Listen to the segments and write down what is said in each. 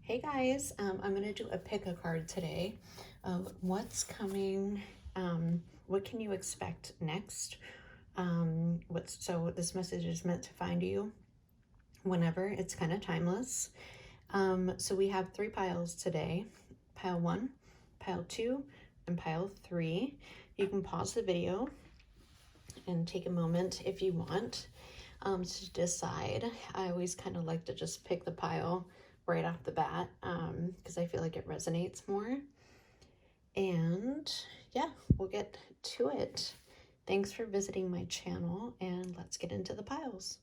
Hey guys, I'm going to do a pick a card today of what's coming, what can you expect next. So this message is meant to find you whenever. It's kind of timeless. So we have 3 piles today, pile 1, pile 2, and pile 3. You can pause the video and take a moment if you want to decide. I always kind of like to just pick the pile right off the bat because I feel like it resonates more. And yeah, we'll get to it. Thanks for visiting my channel, and let's get into the piles.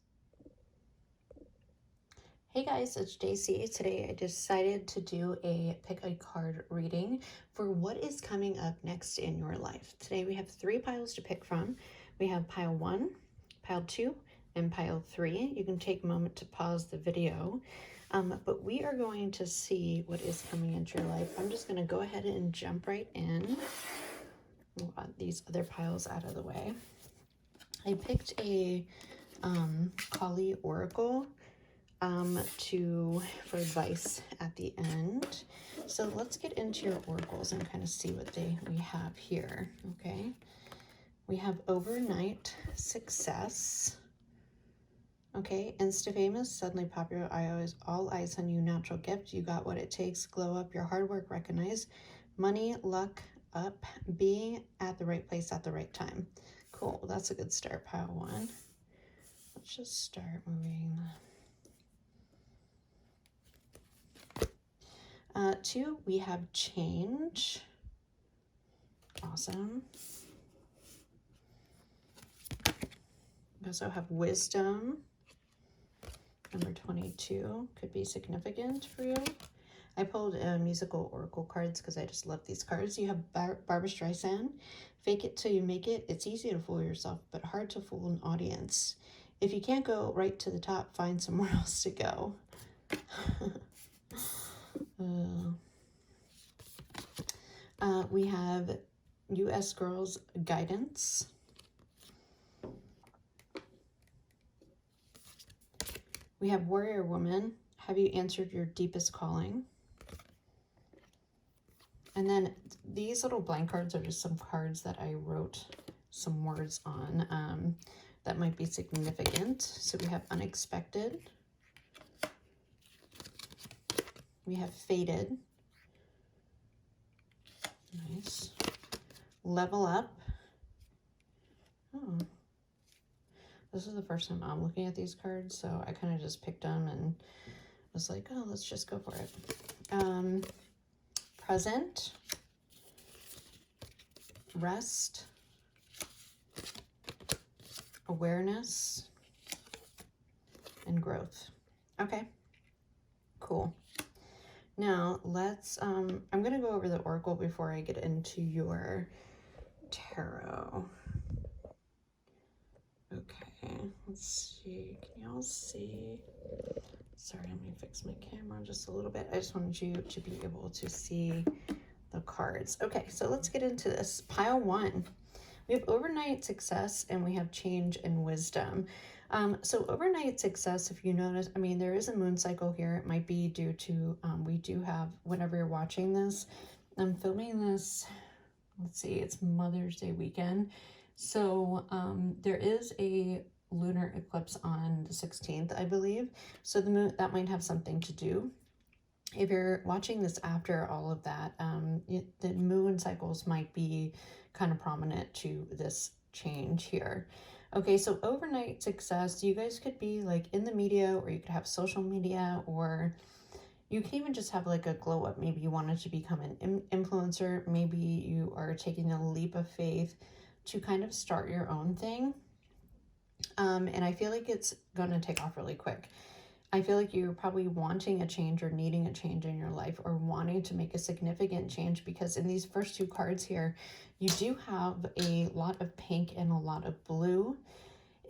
Hey guys, it's JC. Today I decided to do a pick a card reading for what is coming up next in your life. Today we have 3 piles to pick from. We have pile 1, pile 2, and pile 3. You can take a moment to pause the video. But we are going to see what is coming into your life. I'm just going to go ahead and jump right in. We'll get these other piles out of the way. I picked a Kali Oracle for advice at the end. So let's get into your oracles and kind of see what we have here. Okay, we have overnight success. Okay, insta-famous, suddenly popular, all eyes on you, natural gift, you got what it takes, glow up, your hard work recognized, money, luck, up, being at the right place at the right time. Cool, that's a good start, pile 1. Let's just start moving. 2, we have change. Awesome. We also have wisdom. Number 22 could be significant for you. I pulled musical oracle cards because I just love these cards. You have Barbra Streisand. Fake it till you make it. It's easy to fool yourself, but hard to fool an audience. If you can't go right to the top, find somewhere else to go. We have U.S. Girls Guidance. We have Warrior Woman. Have you answered your deepest calling? And then these little blank cards are just some cards that I wrote some words on that might be significant. So we have unexpected. We have faded. Nice. Level up. Oh. This is the first time I'm looking at these cards, so I kind of just picked them and was like, oh, let's just go for it. Present. Rest. Awareness. And growth. Okay. Cool. Now, let's, I'm going to go over the oracle before I get into your tarot. Okay, let's see. Can y'all see? Sorry, let me fix my camera just a little bit. I just wanted you to be able to see the cards. Okay, so let's get into this. Pile 1. We have overnight success and we have change and wisdom. So overnight success, if you notice, I mean, there is a moon cycle here. It might be due to, we do have, whenever you're watching this, I'm filming this, let's see, it's Mother's Day weekend. So there is a lunar eclipse on the 16th, I believe. So the moon, that might have something to do. If you're watching this after all of that, the moon cycles might be kind of prominent to this change here. Okay, so overnight success, you guys could be like in the media, or you could have social media, or you can even just have like a glow up. Maybe you wanted to become an influencer. Maybe you are taking a leap of faith to kind of start your own thing. And I feel like it's going to take off really quick. I feel like you're probably wanting a change or needing a change in your life, or wanting to make a significant change, because in these first 2 cards here, you do have a lot of pink and a lot of blue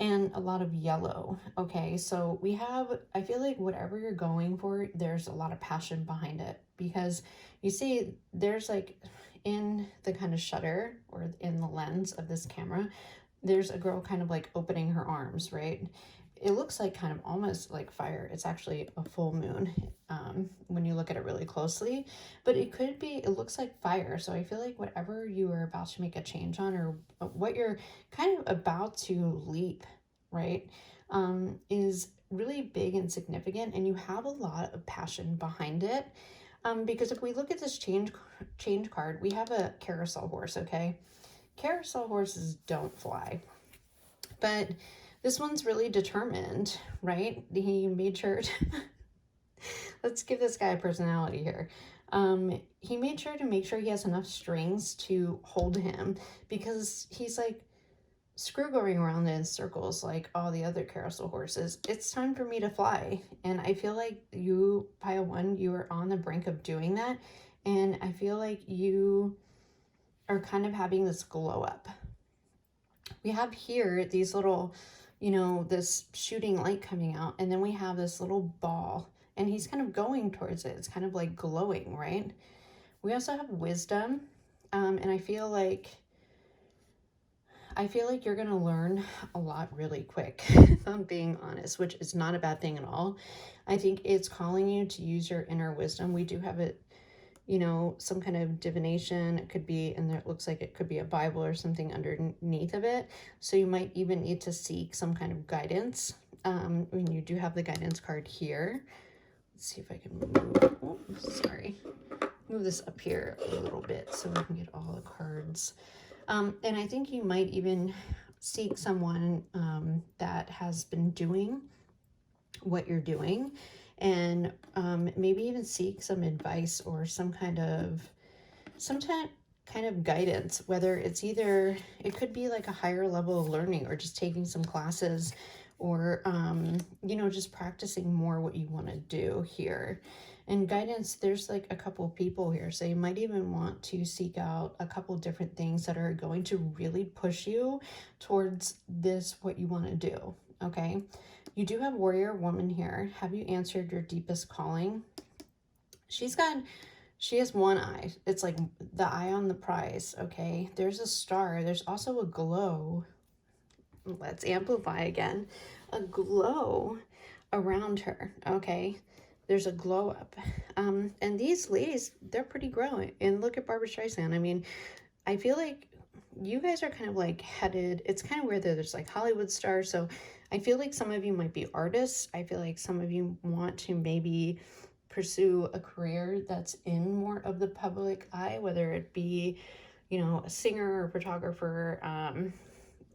and a lot of yellow. Okay, so we have, I feel like whatever you're going for, there's a lot of passion behind it, because you see there's like in the kind of shutter or in the lens of this camera, there's a girl kind of like opening her arms, right? It looks like kind of almost like fire. It's actually a full moon when you you look at it really closely, but it could be, it looks like fire. So I feel like whatever you are about to make a change on, or what you're kind of about to leap, right, is really big and significant, and you have a lot of passion behind it. Because if we look at this change card, we have a carousel horse, okay? Carousel horses don't fly, but this one's really determined, right? He made sure to let's give this guy a personality here. He made sure to make sure he has enough strings to hold him, because he's like, screw going around in circles like all the other carousel horses. It's time for me to fly. And I feel like you, pile one, you are on the brink of doing that. And I feel like you are kind of having this glow up. We have here these little, you know, this shooting light coming out, and then we have this little ball, and he's kind of going towards it. It's kind of like glowing, right? We also have wisdom, and I feel like you're going to learn a lot really quick, if I'm being honest, which is not a bad thing at all. I think it's calling you to use your inner wisdom. We do have it, you know, some kind of divination. It could be, and there, it looks like it could be a Bible or something underneath of it. So you might even need to seek some kind of guidance. When you do have the guidance card here. Let's see if I can move, oh, sorry, move this up here a little bit so we can get all the cards. And I think you might even seek someone that has been doing what you're doing, and maybe even seek some advice or some kind of guidance, whether it's either, it could be like a higher level of learning, or just taking some classes, or you know, just practicing more what you want to do here. And guidance, there's like a couple of people here, so you might even want to seek out a couple different things that are going to really push you towards this, what you want to do. Okay, you do have warrior woman here. Have you answered your deepest calling? She has one eye. It's like the eye on the prize. Okay, there's a star. There's also a glow. Let's amplify again. A glow around her. Okay, there's a glow up. And these ladies, they're pretty growing. And look at Barbara Streisand. I mean, I feel like you guys are kind of like headed, it's kind of weird that there's like Hollywood stars. So I feel like some of you might be artists. I feel like some of you want to maybe pursue a career that's in more of the public eye, whether it be, you know, a singer or photographer,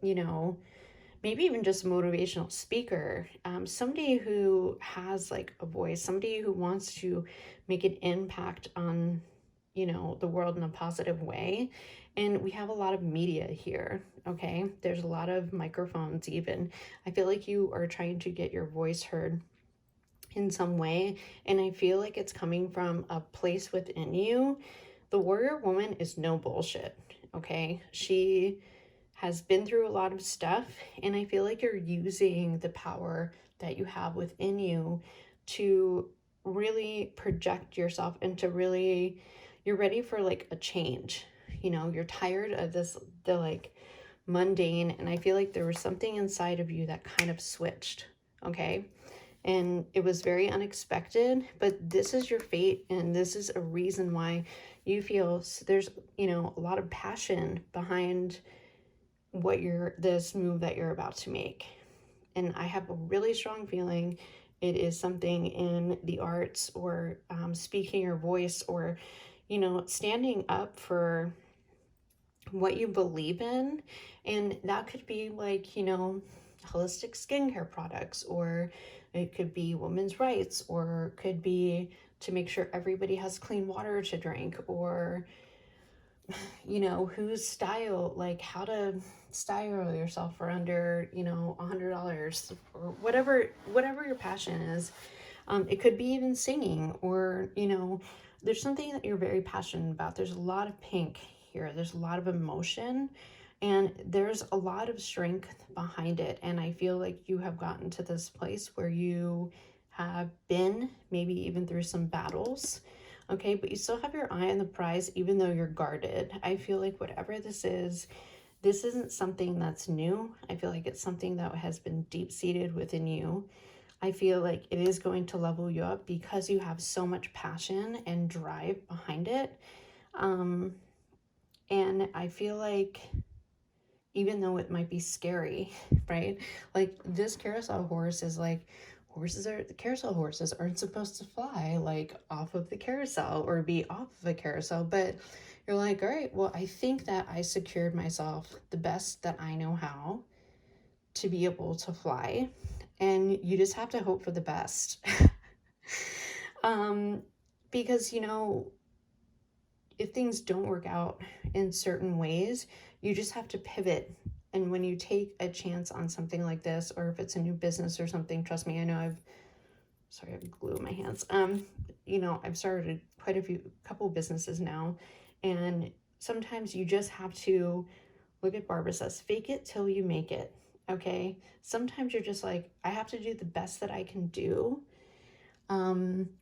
you know, maybe even just a motivational speaker, somebody who has like a voice, somebody who wants to make an impact on, you know, the world in a positive way. And we have a lot of media here, okay? There's a lot of microphones even. I feel like you are trying to get your voice heard in some way, and I feel like it's coming from a place within you. The warrior woman is no bullshit, okay? She has been through a lot of stuff, and I feel like you're using the power that you have within you to really project yourself, and to really, you're ready for like a change. You know, you're tired of this, the like mundane, and I feel like there was something inside of you that kind of switched, okay? And it was very unexpected, but this is your fate, and this is a reason why you feel there's, you know, a lot of passion behind what this move that you're about to make. And I have a really strong feeling it is something in the arts, or speaking your voice, or, you know, standing up for what you believe in. And that could be like, you know, holistic skincare products, or it could be women's rights, or it could be to make sure everybody has clean water to drink, or, you know, whose style, like how to style yourself for under, you know, $100, or whatever your passion is. It could be even singing, or, you know, there's something that you're very passionate about. There's a lot of pink here. There's a lot of emotion, and there's a lot of strength behind it. And I feel like you have gotten to this place where you have been maybe even through some battles, okay, but you still have your eye on the prize, even though you're guarded. I feel like whatever this isn't something that's new. I feel like it's something that has been deep-seated within you. I feel like it is going to level you up because you have so much passion and drive behind it. And I feel like even though it might be scary, right? Like this carousel horse is like, the carousel horses aren't supposed to fly like off of the carousel or be off of a carousel, but you're like, all right, well, I think that I secured myself the best that I know how to be able to fly, and you just have to hope for the best. um because if things don't work out in certain ways, you just have to pivot. And when you take a chance on something like this, or if it's a new business or something, trust me, I know I have glue in my hands. I've started quite couple businesses now, and sometimes you just have to look at Barbara says, fake it till you make it. Okay. Sometimes you're just like, I have to do the best that I can do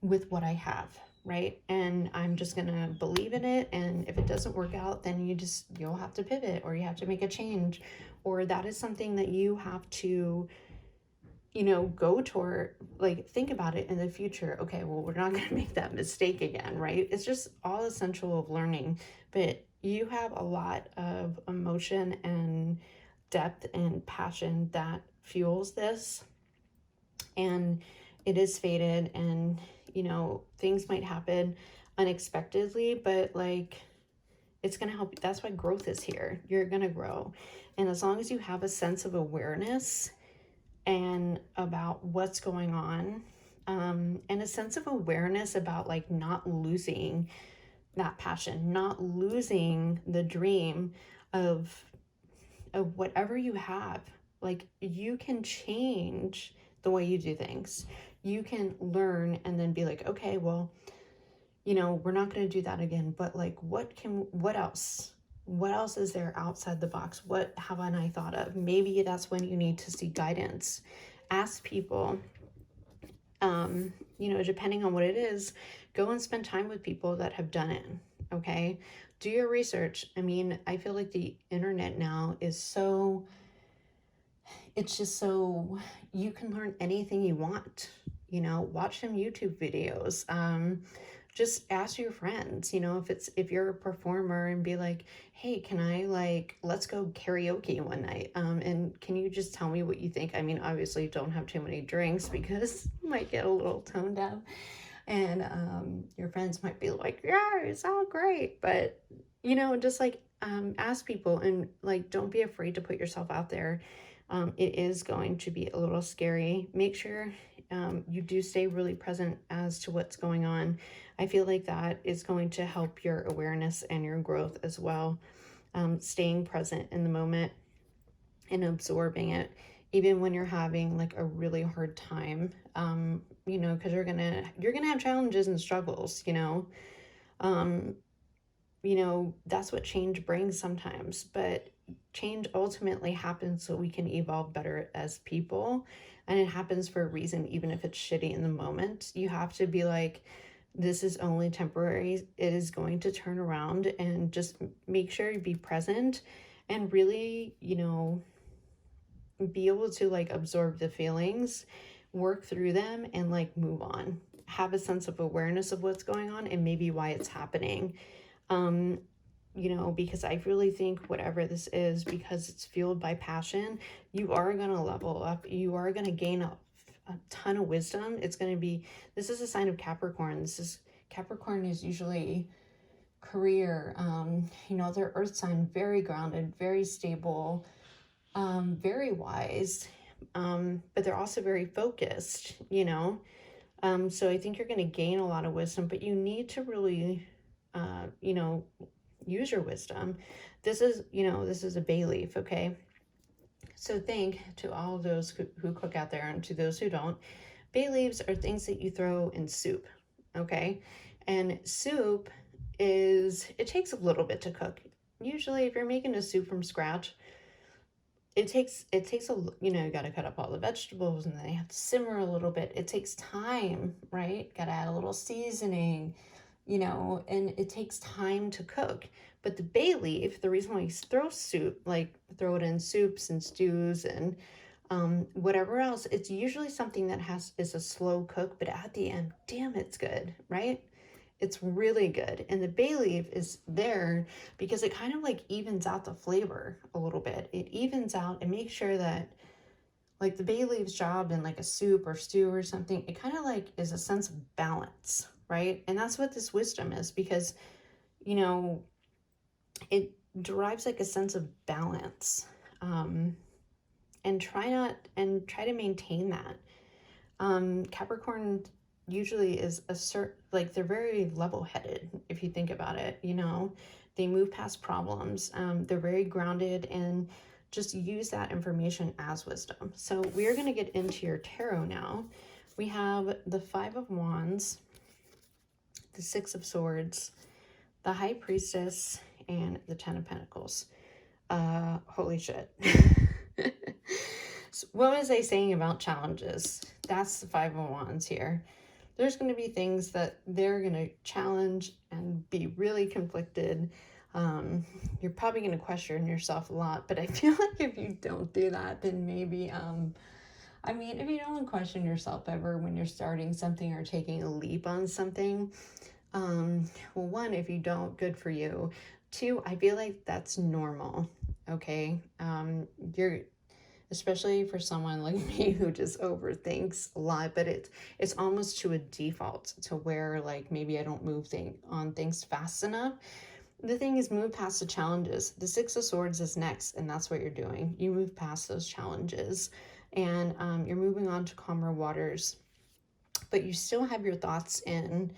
with what I have, right? And I'm just gonna believe in it, and if it doesn't work out, then you'll have to pivot, or you have to make a change, or that is something that you have to go toward. Like, think about it in the future. Okay, well, we're not gonna make that mistake again, right? It's just all essential of learning. But you have a lot of emotion and depth and passion that fuels this, and it is fated, and things might happen unexpectedly, but like, it's going to help. That's why growth is here. You're going to grow, and as long as you have a sense of awareness and about what's going on, and a sense of awareness about like not losing that passion, not losing the dream of whatever you have. Like, you can change the way you do things. You can learn and then be like, okay, well, we're not going to do that again, but like, what else? What else is there outside the box? What haven't I thought of? Maybe that's when you need to seek guidance. Ask people, depending on what it is, go and spend time with people that have done it. Okay. Do your research. I mean, I feel like the internet now is it's just so you can learn anything you want. Watch some YouTube videos. Just ask your friends, if you're a performer, and be like, hey, can I let's go karaoke one night, and can you just tell me what you think? I mean, obviously don't have too many drinks because you might get a little tone deaf, and your friends might be like, yeah, it's all great, but just like, ask people, and like, don't be afraid to put yourself out there. It is going to be a little scary. Make sure you do stay really present as to what's going on. I feel like that is going to help your awareness and your growth as well. Staying present in the moment and absorbing it, even when you're having like a really hard time, because you're gonna have challenges and struggles. That's what change brings sometimes, but change ultimately happens so we can evolve better as people, and it happens for a reason. Even if it's shitty in the moment, you have to be like, this is only temporary. It is going to turn around, and just make sure you be present and really, be able to like absorb the feelings, work through them, and like move on. Have a sense of awareness of what's going on and maybe why it's happening. Because I really think whatever this is, because it's fueled by passion, you are going to level up. You are going to gain a ton of wisdom. This is a sign of Capricorn. Capricorn is usually career, their earth sign, very grounded, very stable, very wise, but they're also very focused, so I think you're going to gain a lot of wisdom, but you need to really, use your wisdom. This is a bay leaf, okay? So think to all of those who cook out there, and to those who don't, bay leaves are things that you throw in soup, okay? And soup it takes a little bit to cook. Usually if you're making a soup from scratch, it takes you got to cut up all the vegetables, and then they have to simmer a little bit. It takes time, right? Got to add a little seasoning, and it takes time to cook. But the bay leaf, the reason why you throw it in soups and stews, and Whatever else, it's usually something that is a slow cook, but at the end, damn, it's good, right? It's really good. And the bay leaf is there because it kind of like evens out the flavor a little bit. It evens out and makes sure that like the bay leaf's job in like a soup or stew or something, it kind of like is a sense of balance, right? And that's what this wisdom is, because, you know, it derives like a sense of balance. And try to maintain that. Capricorn usually is like they're very level-headed if you think about it, you know. They move past problems. They're very grounded and just use that information as wisdom. So we're going to get into your tarot now. We have the Five of Wands, the Six of Swords, the High Priestess, and the Ten of Pentacles. Holy shit. So what was I saying about challenges? That's the Five of Wands here. There's going to be things that they're going to challenge and be really conflicted. You're probably going to question yourself a lot, but I feel like if you don't do that, then maybe, I mean, if you don't question yourself ever when you're starting something or taking a leap on something, well, one, if you don't, good for you. Two, I feel like that's normal, okay? Especially for someone like me who just overthinks a lot, but it's almost to a default to where like maybe I don't move on things fast enough. The thing is, move past the challenges. The Six of Swords is next, and that's what you're doing. You move past those challenges, and you're moving on to calmer waters, but you still have your thoughts in,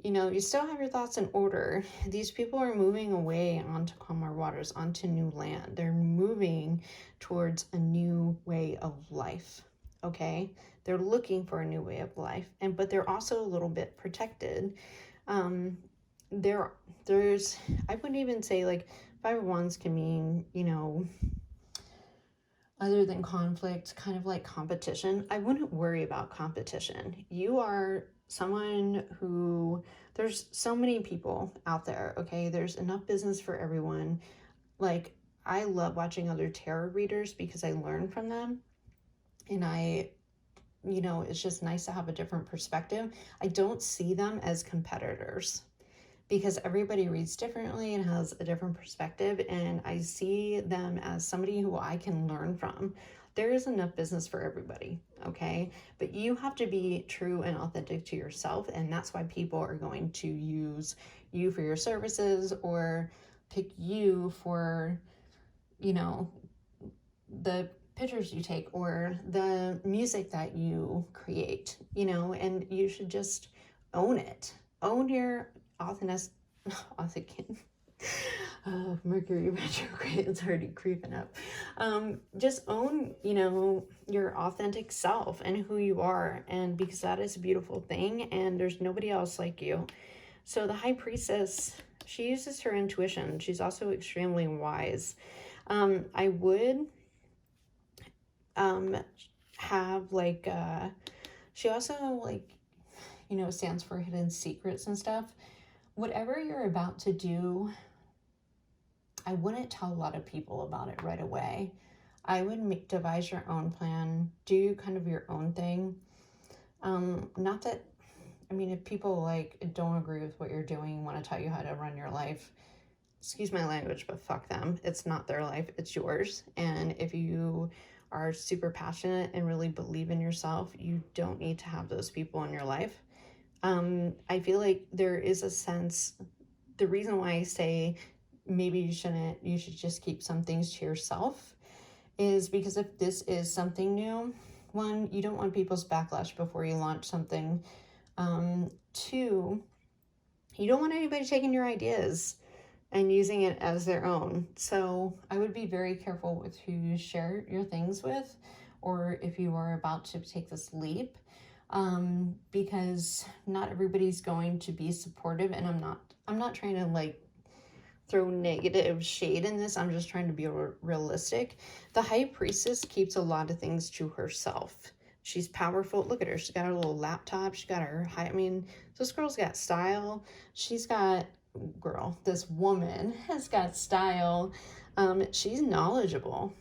you know, you still have your thoughts in order. These people are moving away onto calmer waters, onto new land. They're moving towards a new way of life, okay? They're looking for a new way of life, but they're also a little bit protected. There's, I wouldn't even say like Five of Wands can mean, you know, other than conflict, kind of like competition. I wouldn't worry about competition. You are someone who, there's so many people out there, okay? There's enough business for everyone. Like, I love watching other tarot readers because I learn from them. And you know, it's just nice to have a different perspective. I don't see them as competitors because everybody reads differently and has a different perspective, and I see them as somebody who I can learn from. There is enough business for everybody, okay? But you have to be true and authentic to yourself, and that's why people are going to use you for your services or pick you for, you know, the pictures you take or the music that you create, you know, and you should just own it. Own your authentic. Oh, Mercury retrograde, it's already creeping up. Just own, you know, your authentic self and who you are, and because that is a beautiful thing, and there's nobody else like you. So the High Priestess, she uses her intuition. She's also extremely wise. I would have like she also, like, you know, stands for hidden secrets and stuff. Whatever you're about to do, I wouldn't tell a lot of people about it right away. I would devise your own plan, do kind of your own thing. Not that, I mean, if people like don't agree with what you're doing, want to tell you how to run your life, excuse my language, but fuck them. It's not their life, it's yours. And if you are super passionate and really believe in yourself, you don't need to have those people in your life. I feel like there is a sense, the reason why I say maybe you should just keep some things to yourself is because if this is something new, one, you don't want people's backlash before you launch something. Two, you don't want anybody taking your ideas and using it as their own. So I would be very careful with who you share your things with, or if you are about to take this leap, because not everybody's going to be supportive. And I'm not trying to like throw negative shade in this. I'm just trying to be realistic. The High Priestess keeps a lot of things to herself. She's powerful. Look at her. She's got her little laptop. She's got her I mean, this girl's got style. This woman has got style. She's knowledgeable.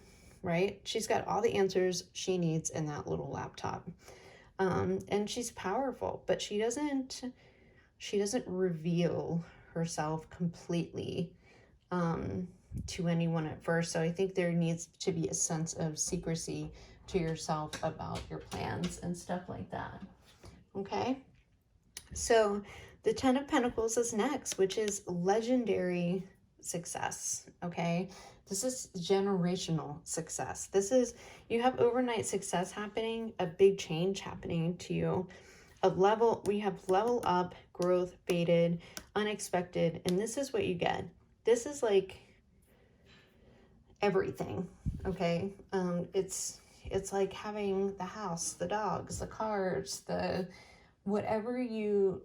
right? She's got all the answers she needs in that little laptop. And she's powerful, but she doesn't reveal herself completely to anyone at first. So I think there needs to be a sense of secrecy to yourself about your plans and stuff like that. Okay, so the Ten of Pentacles is next, which is legendary success. Okay, this is generational success. This is, you have overnight success happening, a big change happening to you. We have level up, growth, fated, unexpected, and this is what you get. This is like everything. Okay, it's like having the house, the dogs, the cars, the whatever you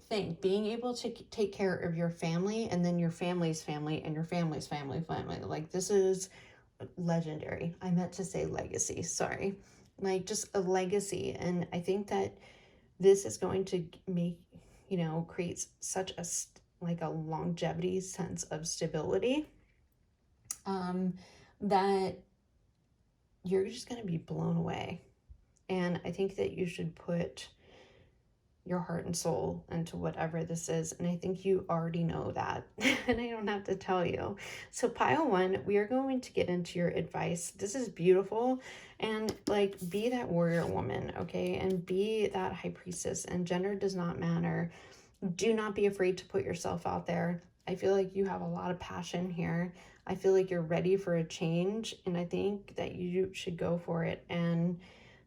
think, being able to take care of your family, and then your family's family, and your family's family. Like, this is legendary. I meant to say legacy, sorry. Like, just a legacy. And I think that this is going to make, create such a longevity sense of stability, that you're just going to be blown away. And I think that you should put your heart and soul into whatever this is. And I think you already know that. And I don't have to tell you. So pile one, we are going to get into your advice. This is beautiful. And like, be that warrior woman, okay? And be that high priestess. And gender does not matter. Do not be afraid to put yourself out there. I feel like you have a lot of passion here. I feel like you're ready for a change. And I think that you should go for it. And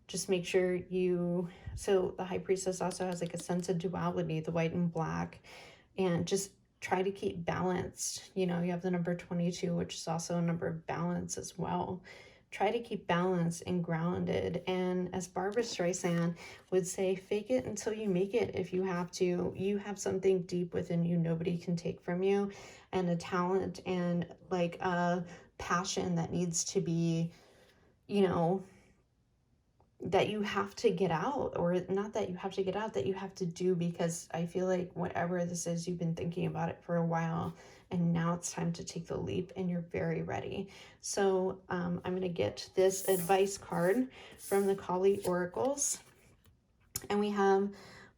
just make sure so the high priestess also has like a sense of duality, the white and black, and just try to keep balanced. You have the number 22, which is also a number of balance as well. Try to keep balanced and grounded. And as Barbara Streisand would say, fake it until you make it if you have to. You have something deep within you nobody can take from you, and a talent and like a passion that needs to be, that you have to get out, or not that you have to get out, that you have to do, because I feel like whatever this is, you've been thinking about it for a while, and now it's time to take the leap, and you're very ready. So I'm going to get this advice card from the Kali Oracles, and we have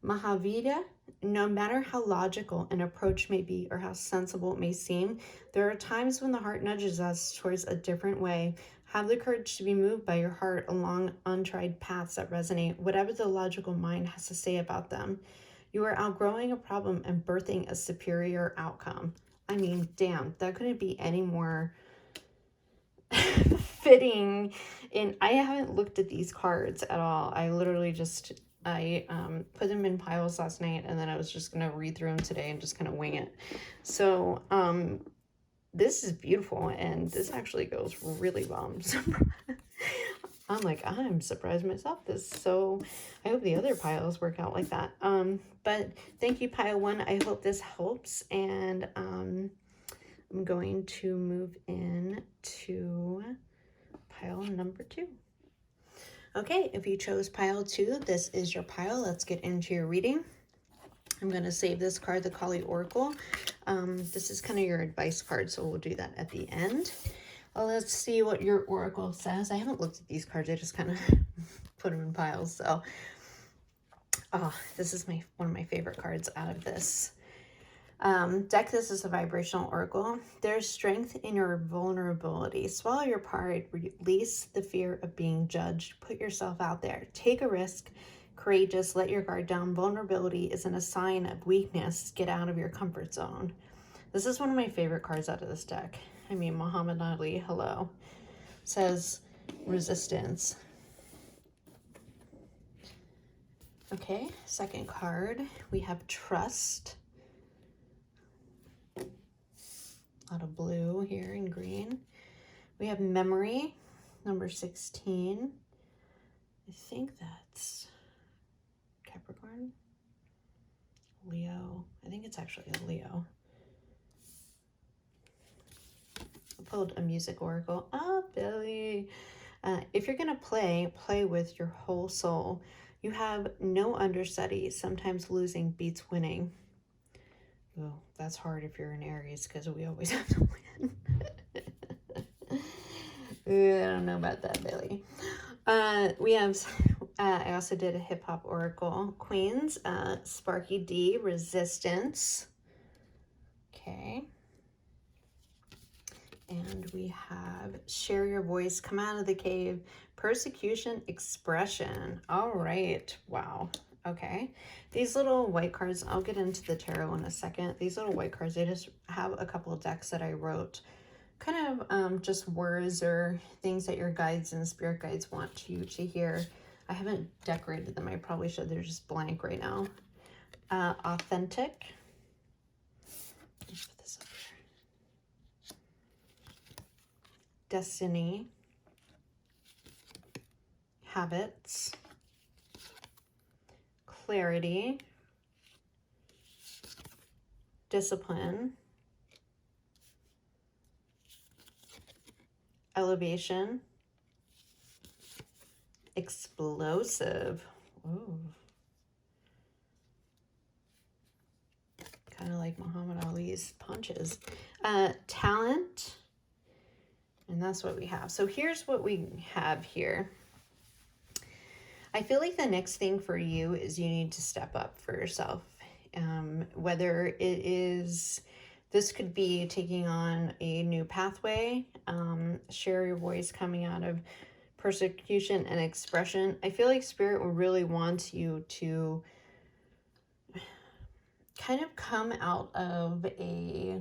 Mahavira. No matter how logical an approach may be or how sensible it may seem, there are times when the heart nudges us towards a different way. Have the courage to be moved by your heart along untried paths that resonate, whatever the logical mind has to say about them. You are outgrowing a problem and birthing a superior outcome. I mean, damn, that couldn't be any more fitting. And I haven't looked at these cards at all. I literally just, put them in piles last night, and then I was just going to read through them today and just kind of wing it. So, this is beautiful, and this actually goes really well. I'm surprised myself. So I hope the other piles work out like that. But thank you, pile one. I hope this helps, and I'm going to move in to pile number 2. Okay, if you chose pile 2, this is your pile. Let's get into your reading. I'm going to save this card, the Kali Oracle. This is kind of your advice card, so we'll do that at the end. Let's see what your oracle says. I haven't looked at these cards. I just kind of put them in piles. So, this is one of my favorite cards out of this deck. This is a vibrational oracle. There's strength in your vulnerability. Swallow your pride. Release the fear of being judged. Put yourself out there. Take a risk. Courageous, let your guard down. Vulnerability isn't a sign of weakness. Get out of your comfort zone. This is one of my favorite cards out of this deck. I mean, Muhammad Ali, hello. Says resistance. Okay, second card, we have trust. A lot of blue here and green. We have memory, number 16. I think that's Capricorn, Leo. I think it's actually a Leo. I pulled a music oracle. Oh, Billy. If you're going to play with your whole soul. You have no understudy. Sometimes losing beats winning. Oh, that's hard if you're an Aries, because we always have to win. I don't know about that, Billy. We have, I also did a hip hop oracle. Queens, Sparky D, resistance. Okay. And we have share your voice, come out of the cave, persecution, expression. All right. Wow. Okay. These little white cards, I'll get into the tarot in a second. These little white cards, I just have a couple of decks that I wrote, kind of just words or things that your guides and spirit guides want you to hear. I haven't decorated them. I probably should. They're just blank right now. Authentic. Let's put this up here. Destiny. Habits. Clarity. Discipline. Elevation. Explosive. Ooh. Kind of like Muhammad Ali's punches. Talent. And that's what we have. So here's what we have here. I feel like the next thing for you is you need to step up for yourself. Whether it is, this could be taking on a new pathway, share your voice, coming out of persecution and expression. I feel like Spirit will really want you to kind of come out of a,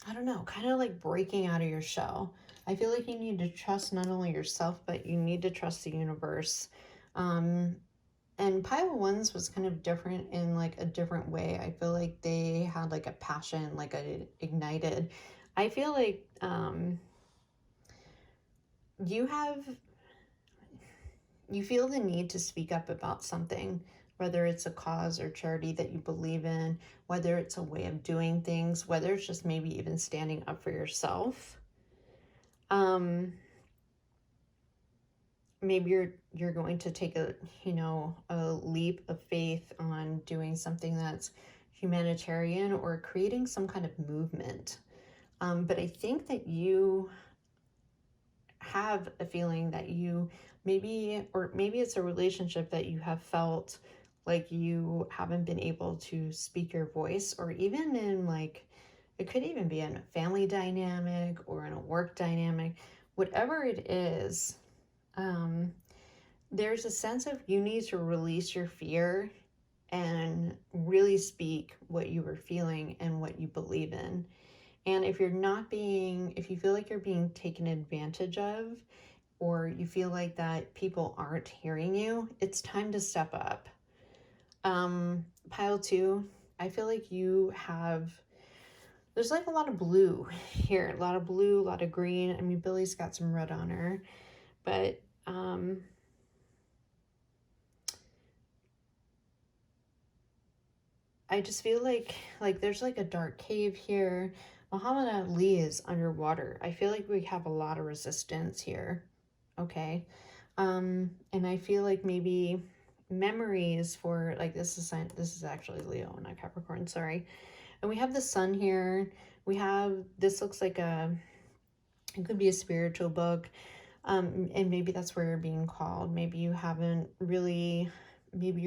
I don't know, kind of like breaking out of your shell. I feel like you need to trust not only yourself, but you need to trust the universe. And Pile Ones was kind of different in like a different way. I feel like they had like a passion, like a ignited. I feel like you feel the need to speak up about something, whether it's a cause or charity that you believe in, whether it's a way of doing things, whether it's just maybe even standing up for yourself. Maybe you're going to take a leap of faith on doing something that's humanitarian or creating some kind of movement. But I think that you have a feeling that you maybe it's a relationship that you have felt like you haven't been able to speak your voice, or even in like, it could even be in a family dynamic or in a work dynamic, whatever it is. There's a sense of you need to release your fear and really speak what you were feeling and what you believe in. And if you feel like you're being taken advantage of, or you feel like that people aren't hearing you, it's time to step up. Pile 2, I feel like there's like a lot of blue here, a lot of blue, a lot of green. I mean, Billy's got some red on her, but I just feel like there's like a dark cave here. Muhammad Ali is underwater. I feel like we have a lot of resistance here. Okay. And I feel like maybe memories for like, this is actually Leo and not Capricorn, sorry. And we have the sun here. This looks like it could be a spiritual book. And maybe that's where you're being called. Maybe you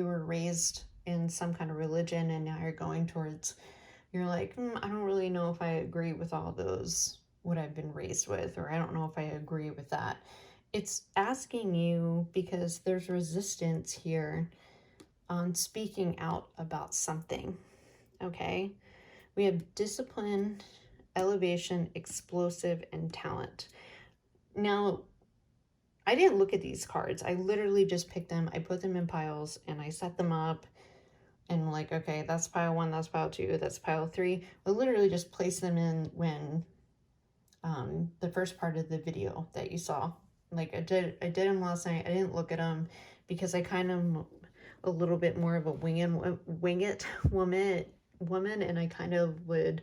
were raised in some kind of religion and now you're like, I don't really know if I agree with all those, what I've been raised with, or I don't know if I agree with that. It's asking you, because there's resistance here on speaking out about something. Okay. We have discipline, elevation, explosive, and talent. Now, I didn't look at these cards. I literally just picked them. I put them in piles and I set them up and like, okay, that's pile 1, that's pile 2, that's pile 3. I literally just placed them in when the first part of the video that you saw. Like I did them last night. I didn't look at them because I kind of a little bit more of a wing it woman, and I kind of would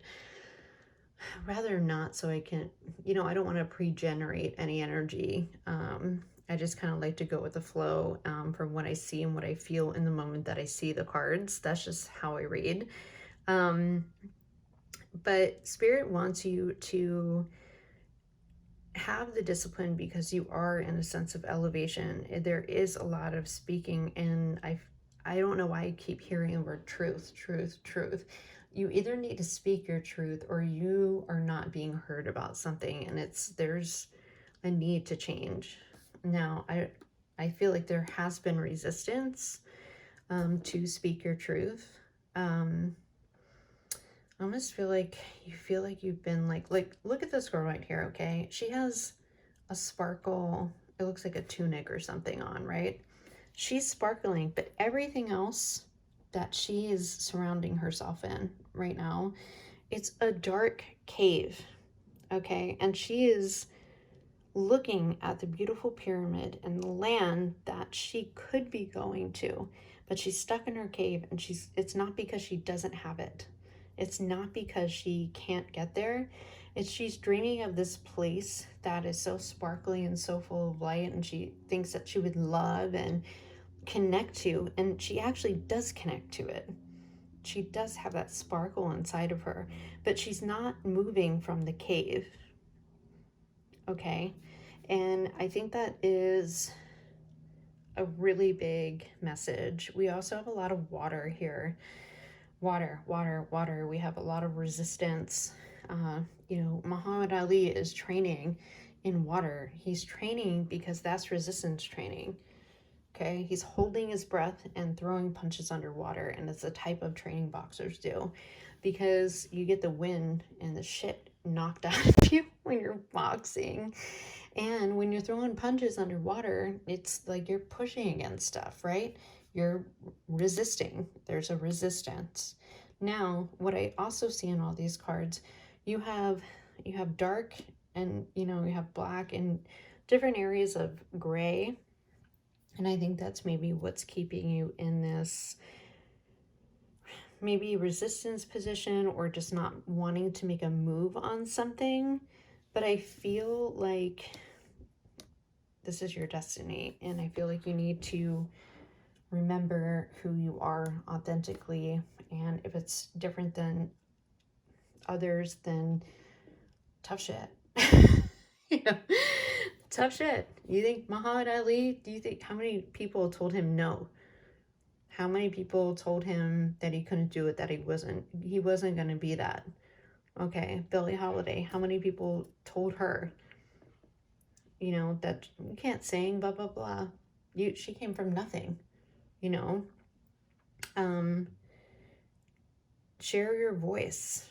rather not, so I can, I don't want to pre-generate any energy. I just kind of like to go with the flow from what I see and what I feel in the moment that I see the cards. That's just how I read. But Spirit wants you to have the discipline because you are in a sense of elevation. There is a lot of speaking, and I don't know why I keep hearing the word truth, truth, truth. You either need to speak your truth or you are not being heard about something, and there's a need to change. Now, I feel like there has been resistance to speak your truth. I almost feel like you've been like look at this girl right here, okay? She has a sparkle, it looks like a tunic or something on, right? She's sparkling, but everything else that she is surrounding herself in right now, it's a dark cave, okay? And she is looking at the beautiful pyramid and the land that she could be going to, but she's stuck in her cave, and it's not because she doesn't have it. It's not because she can't get there. It's she's dreaming of this place that is so sparkly and so full of light, and she thinks that she would love and connect to, and she actually does connect to it. She does have that sparkle inside of her, but she's not moving from the cave. Okay? And I think that is a really big message. We also have a lot of water here. Water, water, water. We have a lot of resistance. Muhammad Ali is training in water. He's training because that's resistance training. Okay, he's holding his breath and throwing punches underwater, and it's the type of training boxers do, because you get the wind and the shit knocked out of you when you're boxing. And when you're throwing punches underwater, it's like you're pushing against stuff, right? You're resisting. There's a resistance. Now, what I also see in all these cards, you have dark, and you have black and different areas of gray. And I think that's maybe what's keeping you in this maybe resistance position, or just not wanting to make a move on something. But I feel like this is your destiny, and I feel like you need to remember who you are authentically, and if it's different than others, then tough shit. Tough shit. You think Muhammad Ali, do you think, how many people told him no? How many people told him that he couldn't do it, that he wasn't going to be that? Okay, Billie Holiday, how many people told her, that you can't sing, blah, blah, blah. She came from nothing, share your voice.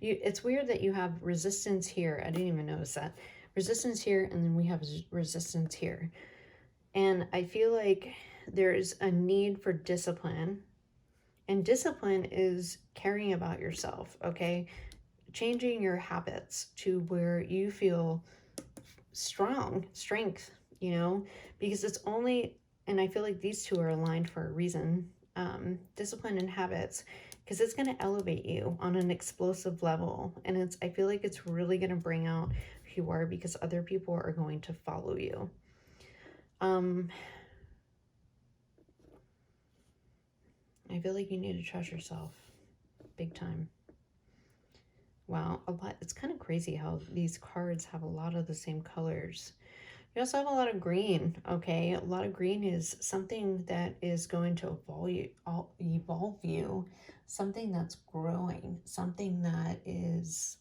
It's weird that you have resistance here. I didn't even notice that. Resistance here, and then we have resistance here. And I feel like there's a need for discipline. And discipline is caring about yourself, okay? Changing your habits to where you feel strength, because it's only, and I feel like these two are aligned for a reason, discipline and habits, because it's going to elevate you on an explosive level. And I feel like it's really going to bring out who you are, because other people are going to follow you. I feel like you need to trust yourself big time. Wow, it's kind of crazy how these cards have a lot of the same colors. You also have a lot of green, okay? A lot of green is something that is going to evolve you, something that's growing, something that is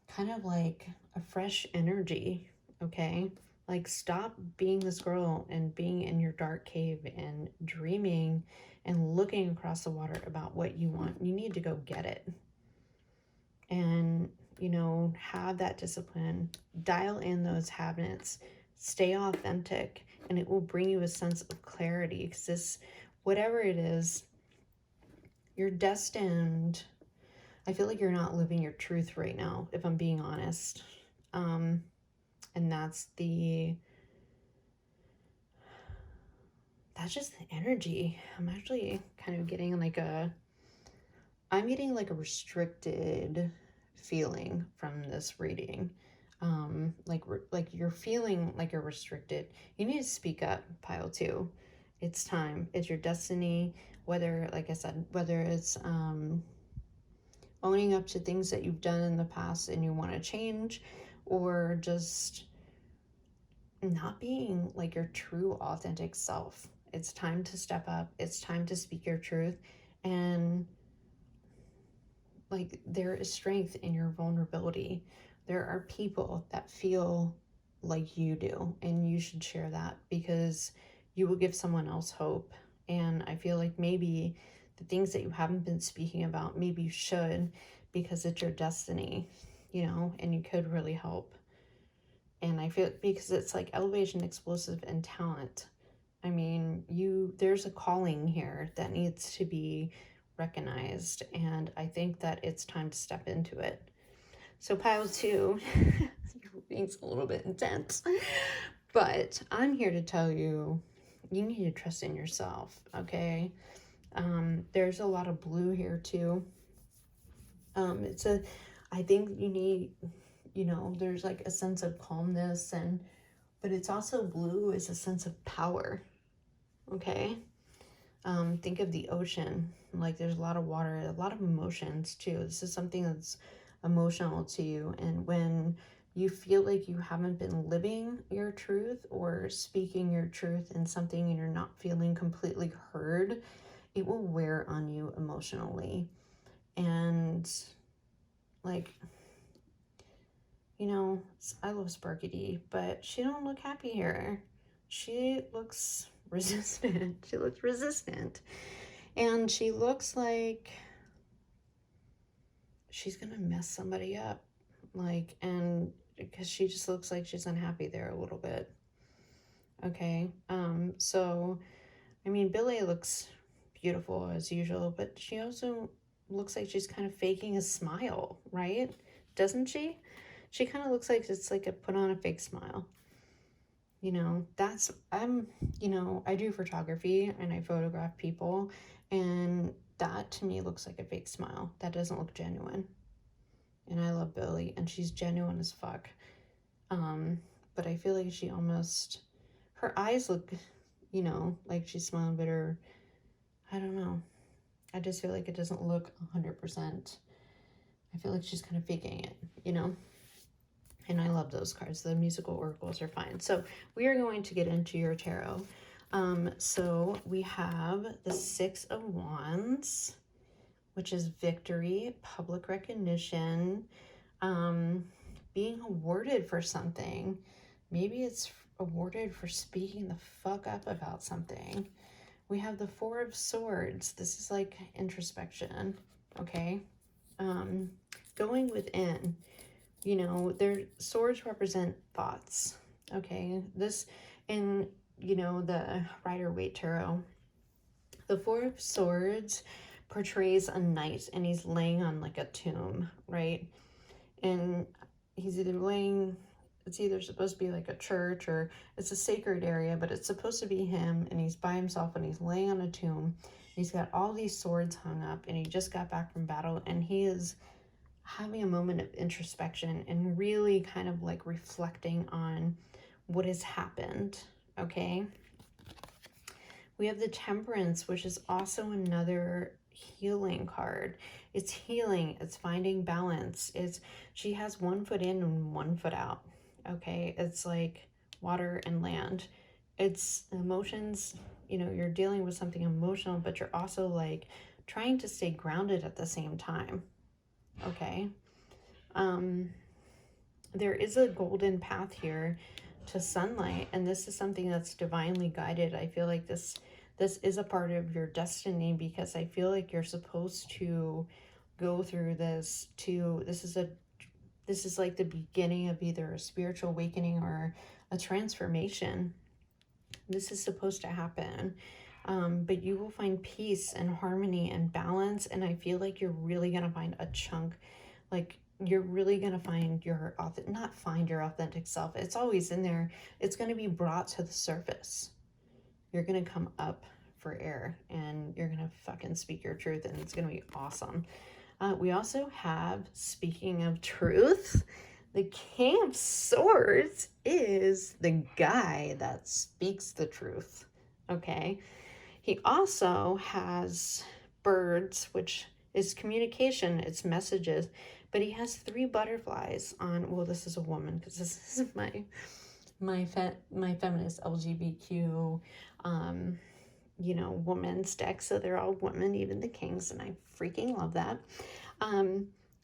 kind of like a fresh energy, okay? Like, stop being this girl and being in your dark cave and dreaming and looking across the water about what you want. You need to go get it. And, have that discipline, dial in those habits, stay authentic, and it will bring you a sense of clarity, because whatever it is, you're destined. I feel like you're not living your truth right now, if I'm being honest. And that's just the energy. I'm actually kind of getting like a restricted feeling from this reading. Like you're feeling like you're restricted. You need to speak up, pile 2. It's time. It's your destiny. Whether, like I said, whether it's owning up to things that you've done in the past and you want to change, or just not being like your true authentic self. It's time to step up. It's time to speak your truth. And like, there is strength in your vulnerability. There are people that feel like you do, and you should share that, because you will give someone else hope. And I feel like maybe the things that you haven't been speaking about, maybe you should, because it's your destiny, you know, and you could really help. And I feel, because it's like elevation, explosive, and talent. I mean, there's a calling here that needs to be recognized, and I think that it's time to step into it. So pile 2, being a little bit intense, but I'm here to tell you, you need to trust in yourself, okay? There's a lot of blue here too. I think you need, you know, there's like a sense of calmness, but it's also blue is a sense of power, okay? Think of the ocean, like there's a lot of water, a lot of emotions too. This is something that's emotional to you, and when you feel like you haven't been living your truth or speaking your truth in something and you're not feeling completely heard, it will wear on you emotionally. And like, you know, I love Sparky D, but she don't look happy here. She looks resistant. She looks resistant. And she looks like she's gonna mess somebody up. Like, and because she just looks like she's unhappy there a little bit. Okay. So, I mean, Billy looks beautiful as usual, but she also looks like she's kind of faking a smile, right? Doesn't she? She kind of looks like it's like a put on a fake smile. You know, you know, I do photography and I photograph people, and that to me looks like a fake smile. That doesn't look genuine. And I love Billy, and she's genuine as fuck. But I feel like her eyes look, you know, like she's smiling, but I don't know. I just feel like it doesn't look 100%. I feel like she's kind of faking it, you know? And I love those cards. The musical oracles are fine. So we are going to get into your tarot. So we have the 6 of Wands, which is victory, public recognition, being awarded for something. Maybe it's awarded for speaking the fuck up about something. We have the 4 of Swords. This is like introspection, okay? Going within. You know, their swords represent thoughts, okay? This, in, you know, the Rider-Waite Tarot, the 4 of Swords portrays a knight, and he's laying on like a tomb, right? And he's it's either supposed to be like a church or it's a sacred area, but it's supposed to be him, and he's by himself and he's laying on a tomb. He's got all these swords hung up, and he just got back from battle, and he is having a moment of introspection and really kind of like reflecting on what has happened, okay? We have the Temperance, which is also another healing card. It's healing, it's finding balance. She has 1 foot in and 1 foot out, okay? It's like water and land. It's emotions, you know, you're dealing with something emotional, but you're also like trying to stay grounded at the same time, okay? There is a golden path here to sunlight, and this is something that's divinely guided. I feel like this is a part of your destiny, because I feel like you're supposed to go through this this is like the beginning of either a spiritual awakening or a transformation. This is supposed to happen. But you will find peace and harmony and balance, and I feel like you're really gonna find a chunk, like you're really gonna find not find your authentic self. It's always in there. It's gonna be brought to the surface. You're gonna come up for air, and you're gonna fucking speak your truth, and it's gonna be awesome. We also have, speaking of truth, the King of Swords is the guy that speaks the truth, okay? He also has birds, which It's communication, it's messages. But he has 3 butterflies on, well, this is a woman because this is my feminist LGBTQ, you know, woman's deck. So they're all women, even the kings, and I freaking love that.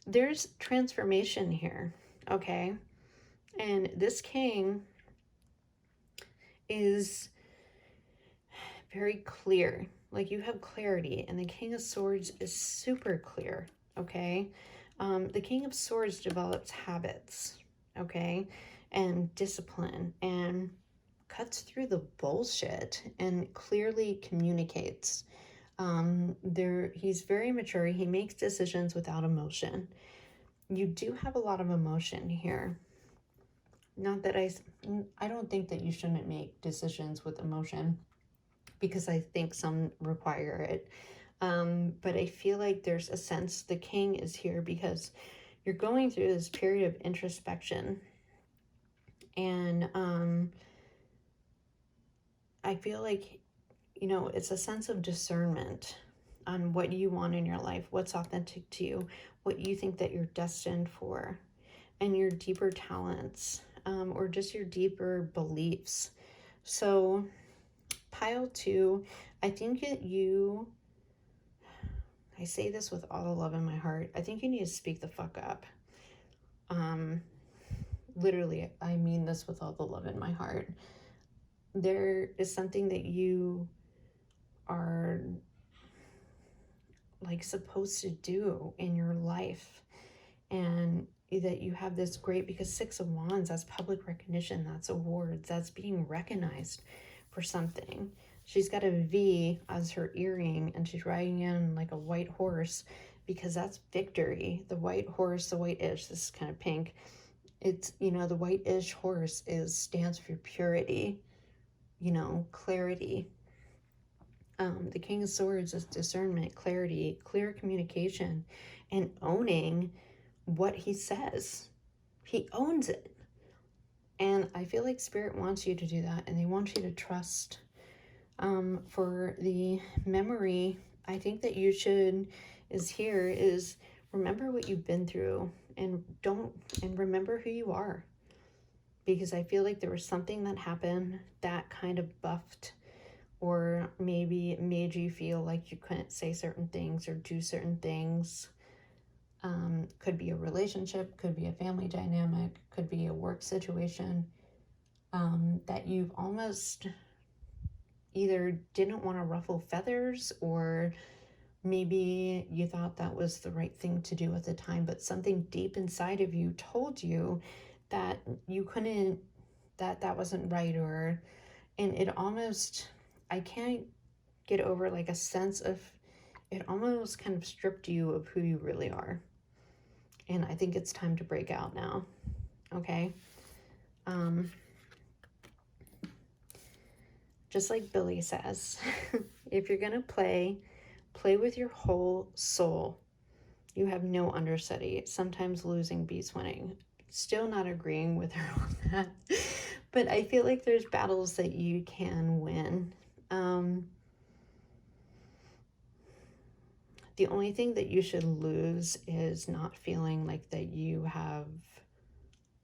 There's transformation here, okay? And this king is very clear. Like, you have clarity, and the King of Swords is super clear, okay? The King of Swords develops habits, okay? And discipline, and cuts through the bullshit and clearly communicates. He's very mature. He makes decisions without emotion. You do have a lot of emotion here. Not that I don't think that you shouldn't make decisions with emotion, because I think some require it. But I feel like there's a sense the king is here because you're going through this period of introspection. And I feel like, you know, it's a sense of discernment on what you want in your life, what's authentic to you, what you think that you're destined for, and your deeper talents, or just your deeper beliefs. So pile 2, I think that I say this with all the love in my heart, I think you need to speak the fuck up. Literally, I mean this with all the love in my heart. There is something that you are like supposed to do in your life, and that you have this great, because 6 of Wands, that's public recognition, that's awards, that's being recognized for something. She's got a V as her earring, and she's riding in like a white horse, because that's victory. The white horse, the white-ish, this is kind of pink. It's, you know, the white-ish horse stands for purity, you know, clarity. The King of Swords is discernment, clarity, clear communication, and owning what he says. He owns it. And I feel like Spirit wants you to do that, and they want you to trust. For the memory, I think that you should is remember what you've been through, and remember who you are. Because I feel like there was something that happened that kind of buffed, or maybe it made you feel like you couldn't say certain things or do certain things. Could be a relationship, could be a family dynamic, could be a work situation, that you've almost either didn't want to ruffle feathers, or maybe you thought that was the right thing to do at the time, but something deep inside of you told you that you couldn't, that wasn't right, and it almost, I can't get over like a sense of, it almost kind of stripped you of who you really are. And I think it's time to break out now. Okay. Just like Billy says, if you're going to play with your whole soul. You have no understudy. Sometimes losing beats winning. Still not agreeing with her on that. But I feel like there's battles that you can win. The only thing that you should lose is not feeling like that you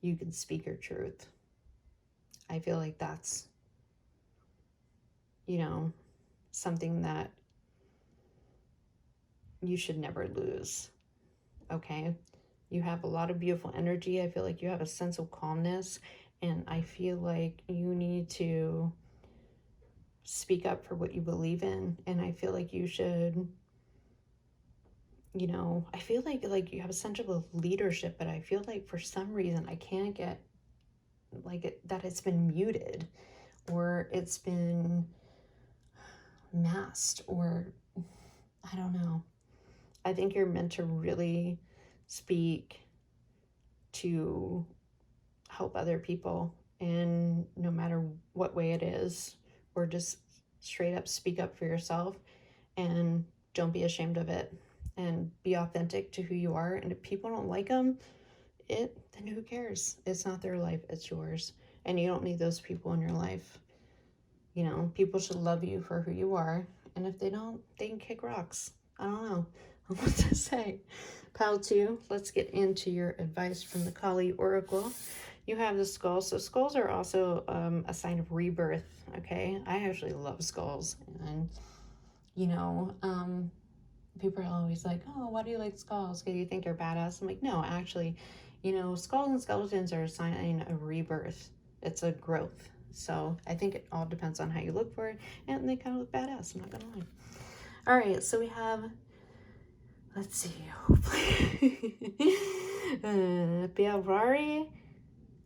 can speak your truth. I feel like that's, you know, something that you should never lose. Okay? You have a lot of beautiful energy. I feel like you have a sense of calmness, and I feel like you need to speak up for what you believe in. And I feel like you should, you know, I feel like you have a sense of leadership, but I feel like for some reason I can't get like that it's been muted, or it's been masked, or I don't know. I think you're meant to really speak to help other people, and no matter what way it is, or just straight up speak up for yourself, and don't be ashamed of it, and be authentic to who you are. And if people don't like them, then who cares? It's not their life, it's yours. And you don't need those people in your life. You know, people should love you for who you are, and if they don't, they can kick rocks. I don't know. what to say. Pile 2, let's get into your advice from the Kali Oracle. You have the skull. So skulls are also a sign of rebirth, okay? I actually love skulls. And, you know, people are always like, oh, why do you like skulls? Because you think they're badass. I'm like, no, actually, you know, skulls and skeletons are a sign of rebirth. It's a growth. So I think it all depends on how you look for it. And they kind of look badass, I'm not going to lie. All right, so we have, let's see, hopefully, Biavari,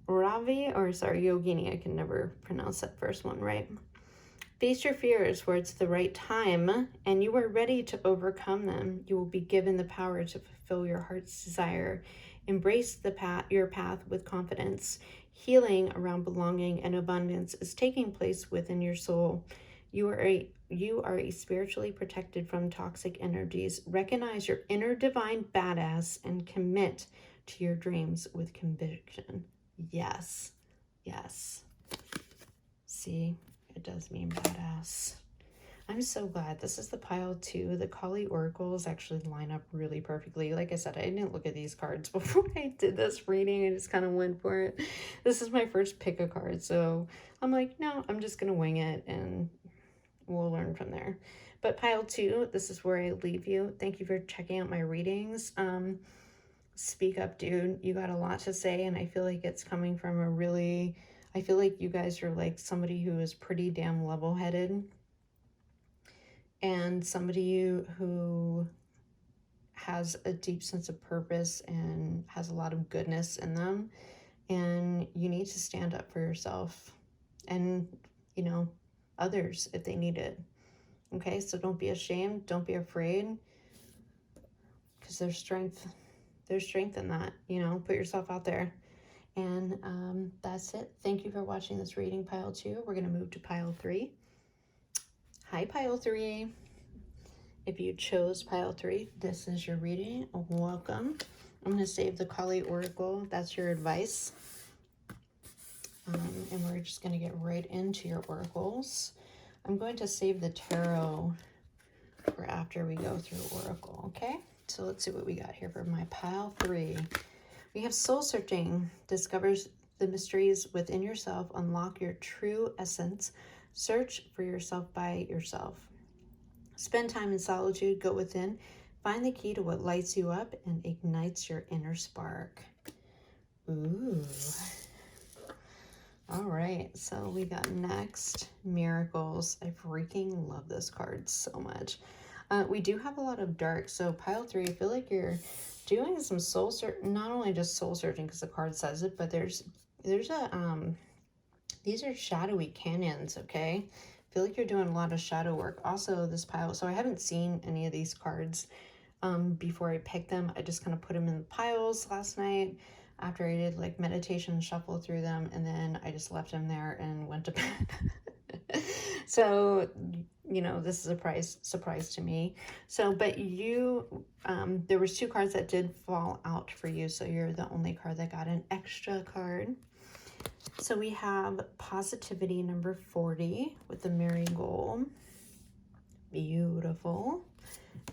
Ravi, or sorry, Yogini. I can never pronounce that first one right. Face your fears where it's the right time and you are ready to overcome them. You will be given the power to fulfill your heart's desire. Embrace your path with confidence. Healing around belonging and abundance is taking place within your soul. You are a spiritually protected from toxic energies. Recognize your inner divine badass and commit to your dreams with conviction. Yes. Yes. See? It does mean badass. I'm so glad. This is the pile 2. The Kali oracles actually line up really perfectly. Like I said, I didn't look at these cards before I did this reading. I just kind of went for it. This is my first pick a card. So I'm like, no, I'm just going to wing it and we'll learn from there. But pile 2, this is where I leave you. Thank you for checking out my readings. Speak up, dude. You got a lot to say, and I feel like it's coming from a really... I feel like you guys are like somebody who is pretty damn level-headed and somebody who has a deep sense of purpose and has a lot of goodness in them. And you need to stand up for yourself and, you know, others if they need it. Okay, so don't be ashamed. Don't be afraid, because there's strength. There's strength in that, you know, put yourself out there. And that's it. Thank you for watching this reading, pile 2. We're going to move to pile 3. Hi, pile 3. If you chose pile 3, this is your reading. Welcome. I'm going to save the Kali Oracle. That's your advice. And we're just going to get right into your oracles. I'm going to save the tarot for after we go through oracle, okay? So let's see what we got here for my pile 3. We have soul searching. Discovers the mysteries within yourself. Unlock your true essence. Search for yourself by yourself. Spend time in solitude. Go within. Find the key to what lights you up and ignites your inner spark. Ooh. All right. So we got next, miracles. I freaking love this card so much. We do have a lot of dark. So pile 3, I feel like you're doing some soul searching, not only just soul searching because the card says it, but there's a these are shadowy canyons, okay? I feel like you're doing a lot of shadow work. Also this pile, so I haven't seen any of these cards before I picked them. I just kind of put them in the piles last night after I did like meditation, shuffle through them, and then I just left them there and went to bed. So, you know, this is a surprise to me. So, but you, there was 2 cards that did fall out for you. So you're the only card that got an extra card. So we have positivity number 40 with the marigold. Beautiful.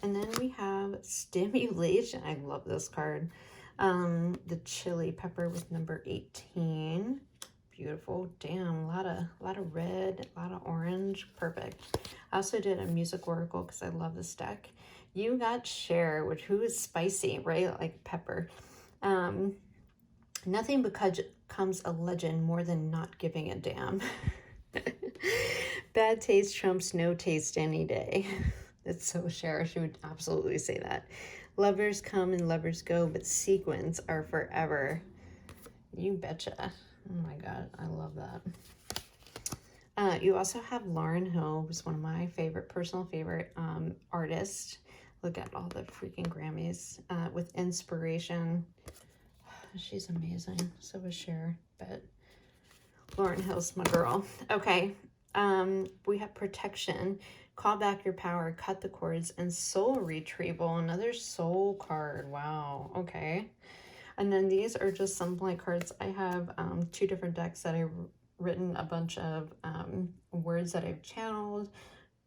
And then we have stimulation. I love this card. The chili pepper with number 18. Beautiful. Damn, a lot of red, a lot of orange. Perfect. I also did a music oracle because I love this deck. You got share, which who is spicy, right? Like pepper. Nothing becomes a legend more than not giving a damn. Bad taste trumps no taste any day. It's so Cher. She would absolutely say that. Lovers come and lovers go, but sequins are forever. You betcha. Oh my God, I love that. You also have Lauryn Hill, who's one of my personal favorite artists. Look at all the freaking Grammys with inspiration. She's amazing. So is Cher, but Lauryn Hill's my girl. Okay. We have protection. Call back your power, cut the cords, and soul retrieval. Another soul card. Wow. Okay. And then these are just some blank cards. I have 2 different decks that I've written a bunch of words that I've channeled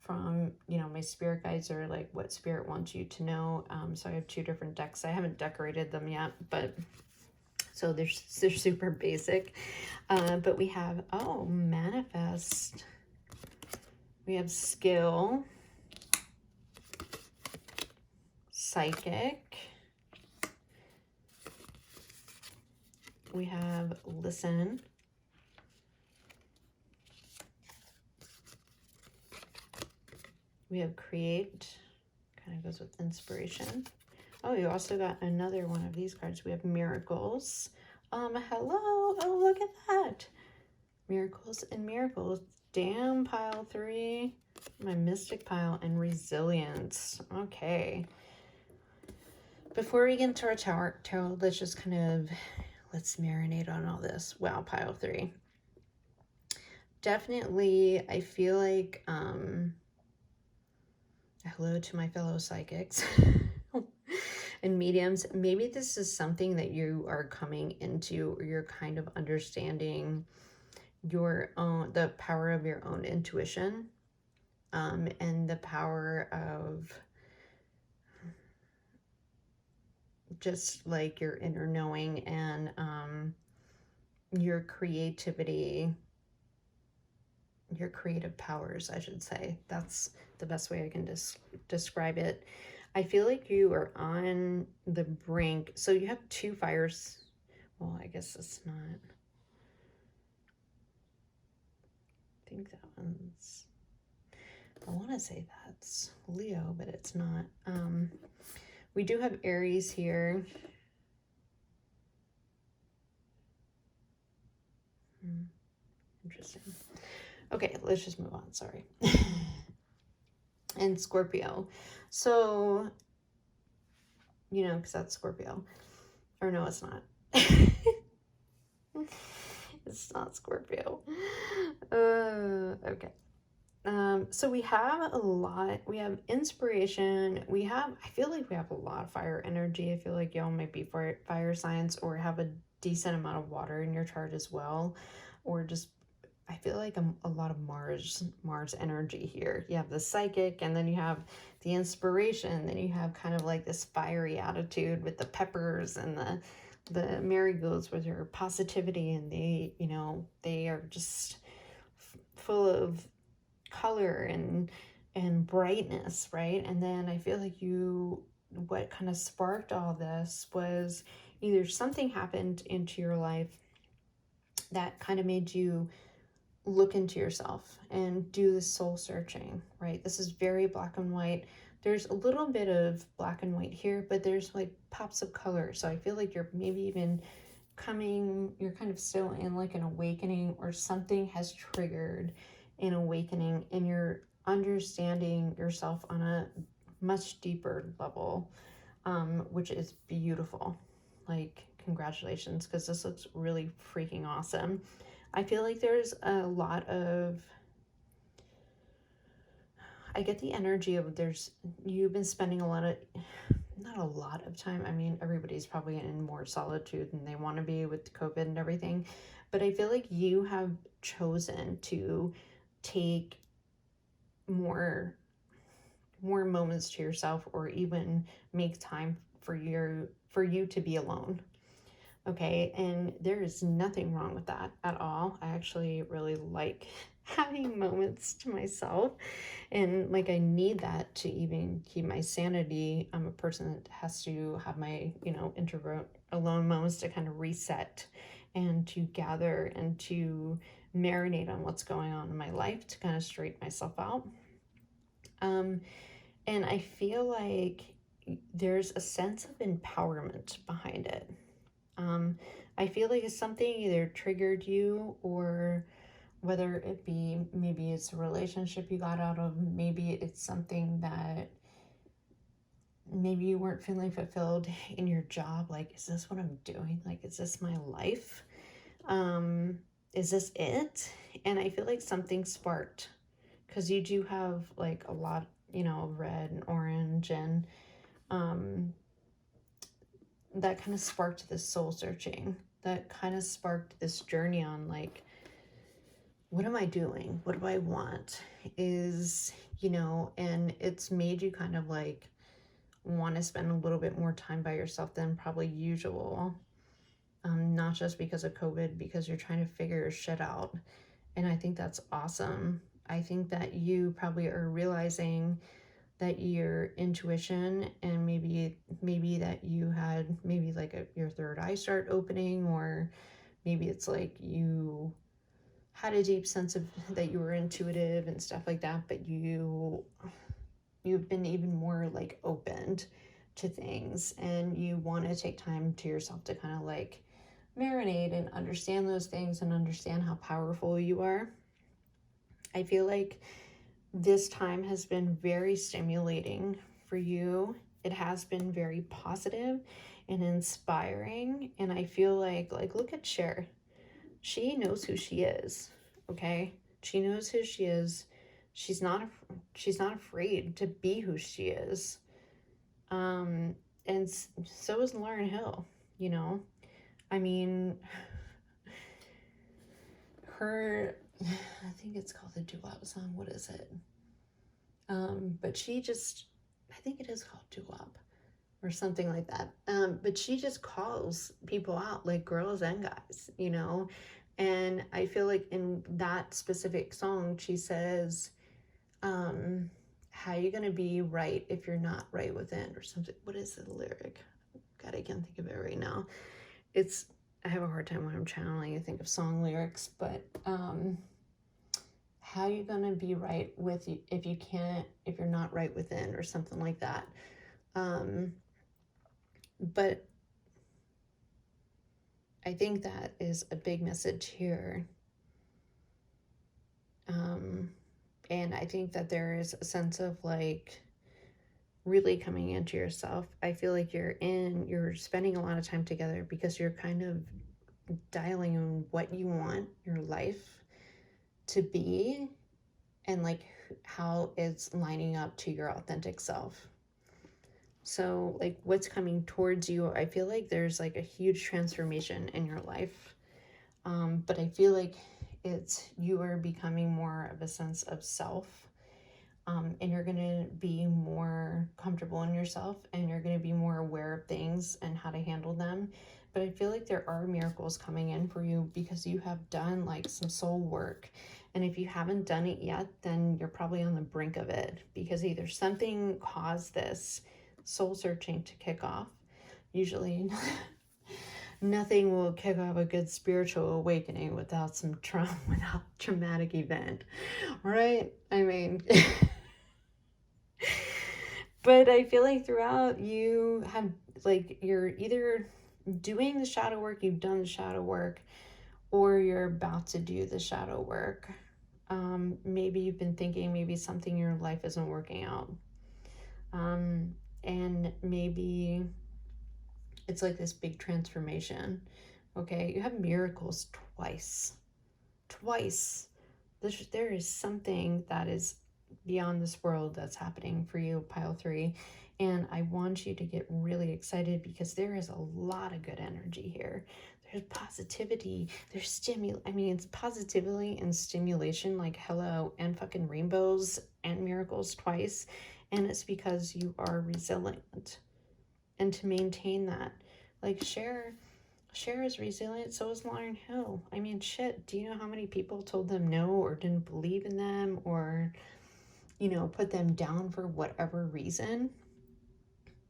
from, you know, my spirit guides, or like what spirit wants you to know. So I have 2 different decks. I haven't decorated them yet, but so they're super basic. But we have, oh, manifest. We have skill, psychic. We have listen. We have create, kind of goes with inspiration. Oh, you also got another one of these cards. We have miracles. Hello. Oh, look at that. Miracles and miracles. Damn, pile 3. My mystic pile and resilience. Okay. Before we get into our tarot, let's just kind of, let's marinate on all this. Wow, pile 3. Definitely, I feel like, hello to my fellow psychics and mediums. Maybe this is something that you are coming into, or you're kind of understanding your own, the power of your own intuition, and the power of just like your inner knowing, and your creativity, your creative powers, I should say. That's the best way I can describe it. I feel like you are on the brink. So you have 2 fires. Well, I guess it's not. I think that one's, I want to say that's Leo, but it's not. We do have Aries here. Interesting. Okay, let's just move on. Sorry. And Scorpio. So, you know, because that's Scorpio. Or no, it's not. It's not Scorpio. Okay. So we have a lot. We have inspiration. We have, I feel like we have a lot of fire energy. I feel like y'all might be fire signs, or have a decent amount of water in your chart as well. Or just, I feel like a lot of Mars energy here. You have the psychic, and then you have the inspiration. Then you have kind of like this fiery attitude with the peppers and the marigolds with your positivity, and they, you know, they are just full of color and brightness, right? And then I feel like what kind of sparked all this was either something happened into your life that kind of made you look into yourself and do the soul searching, right? This is very black and white. There's a little bit of black and white here, but there's like pops of color. So I feel like you're maybe even you're kind of still in like an awakening, or something has triggered an awakening, and you're understanding yourself on a much deeper level, which is beautiful. Like, congratulations, because this looks really freaking awesome. I feel like there's a lot of, I get the energy of you've been spending not a lot of time. I mean, everybody's probably in more solitude than they want to be with COVID and everything. But I feel like you have chosen to take more moments to yourself, or even make time for you to be alone. Okay, and there is nothing wrong with that at all. I actually really like having moments to myself, and like I need that to even keep my sanity. I'm a person that has to have my, you know, introvert alone moments to kind of reset and to gather and to marinate on what's going on in my life, to kind of straighten myself out. And I feel like there's a sense of empowerment behind it. I feel like it's something either triggered you, or whether it be, maybe it's a relationship you got out of, maybe it's something that maybe you weren't feeling fulfilled in your job. Like, is this what I'm doing? Like, is this my life? Is this it? And I feel like something sparked, because you do have like a lot, you know, red and orange, and that kind of sparked this soul searching, that kind of sparked this journey on like, what am I doing? What do I want? Is, you know, and it's made you kind of like want to spend a little bit more time by yourself than probably usual. Not just because of COVID, because you're trying to figure your shit out. And I think that's awesome. I think that you probably are realizing that your intuition and maybe that you had maybe like your third eye start opening, or maybe it's like you had a deep sense of that you were intuitive and stuff like that, but you've been even more like opened to things, and you want to take time to yourself to kind of like marinate and understand those things and understand how powerful you are. I feel like this time has been very stimulating for you. It has been very positive and inspiring, and I feel like look at Cher. She knows who she is. Okay, she knows who she is. She's not afraid to be who she is. And so is Lauryn Hill. You know, I mean, her, I think it's called the doo-wop song. What is it? But she just, I think it is called doo-wop or something like that. But she just calls people out, like girls and guys, you know. And I feel like in that specific song, she says, how are you going to be right if you're not right within, or something? What is the lyric? God, I can't think of it right now. I have a hard time when I'm channeling to think of song lyrics, but how are you going to be right with you if you're not right within, or something like that. But I think that is a big message here. And I think that there is a sense of like really coming into yourself. I feel like you're spending a lot of time together because you're kind of dialing on what you want your life to be, and like how it's lining up to your authentic self. So like what's coming towards you, I feel like there's like a huge transformation in your life. But I feel like you are becoming more of a sense of self. And you're going to be more comfortable in yourself, and you're going to be more aware of things and how to handle them. But I feel like there are miracles coming in for you because you have done like some soul work. And if you haven't done it yet, then you're probably on the brink of it, because either something caused this soul searching to kick off. Usually nothing will kick off a good spiritual awakening without some without traumatic event, right? I mean, but I feel like throughout you have like, you're either doing the shadow work, you've done the shadow work, or you're about to do the shadow work. Maybe you've been thinking maybe something in your life isn't working out. And maybe it's like this big transformation. Okay, you have miracles twice. There is something that is beyond this world that's happening for you, pile 3. And I want you to get really excited because there is a lot of good energy here. There's positivity, there's it's positivity and stimulation, like hello, and fucking rainbows and miracles twice. And it's because you are resilient. And to maintain that, like Cher is resilient, so is Lauryn Hill. I mean, shit, do you know how many people told them no, or didn't believe in them, or, you know, put them down for whatever reason?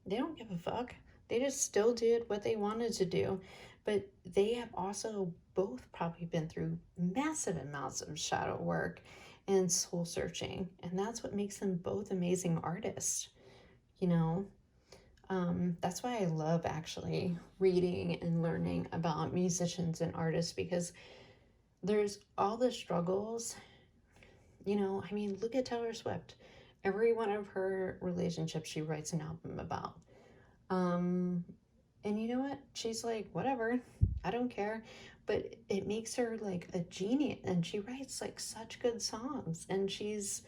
They don't give a fuck. They just still did what they wanted to do. But they have also both probably been through massive amounts of shadow work and soul searching. And that's what makes them both amazing artists, you know? That's why I love actually reading and learning about musicians and artists, because there's all the struggles, you know. I mean, look at Taylor Swift. Every one of her relationships she writes an album about. And you know what? She's like, whatever, I don't care. But it makes her like a genius, and she writes like such good songs. And she's,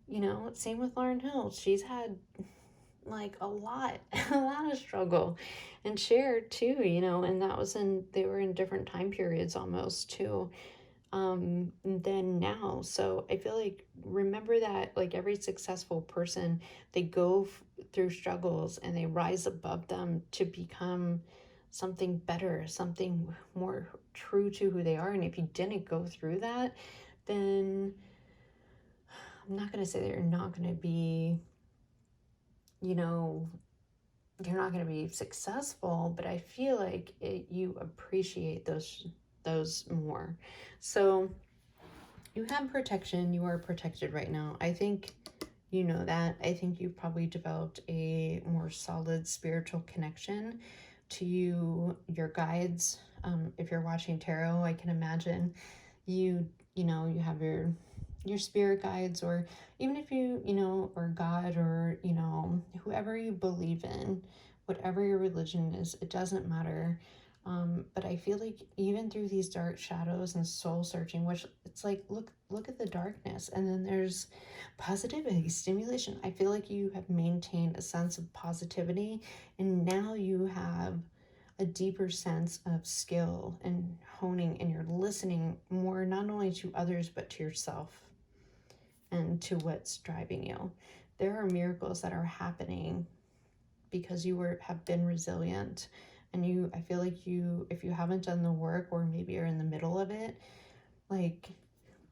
you know, same with Lauryn Hill. She's had like a lot of struggle, and Cher too, you know, and they were in different time periods almost too. than now. So I feel like, remember that, like, every successful person, they go through struggles and they rise above them to become something better, something more true to who they are. And if you didn't go through that, then I'm not going to say that you're not going to be, you know, you're not going to be successful, but I feel like you appreciate those more. So you have protection. You are protected right now. I think you know that. I think you've probably developed a more solid spiritual connection to your guides. If you're watching tarot, I can imagine you know, you have your spirit guides, or even if you know, or God, or, you know, whoever you believe in, whatever your religion is, it doesn't matter. But I feel like even through these dark shadows and soul searching, which it's like, look at the darkness, and then there's positivity, stimulation. I feel like you have maintained a sense of positivity, and now you have a deeper sense of skill and honing, and you're listening more, not only to others, but to yourself and to what's driving you. There are miracles that are happening because you have been resilient. And I feel like if you haven't done the work, or maybe you're in the middle of it, like,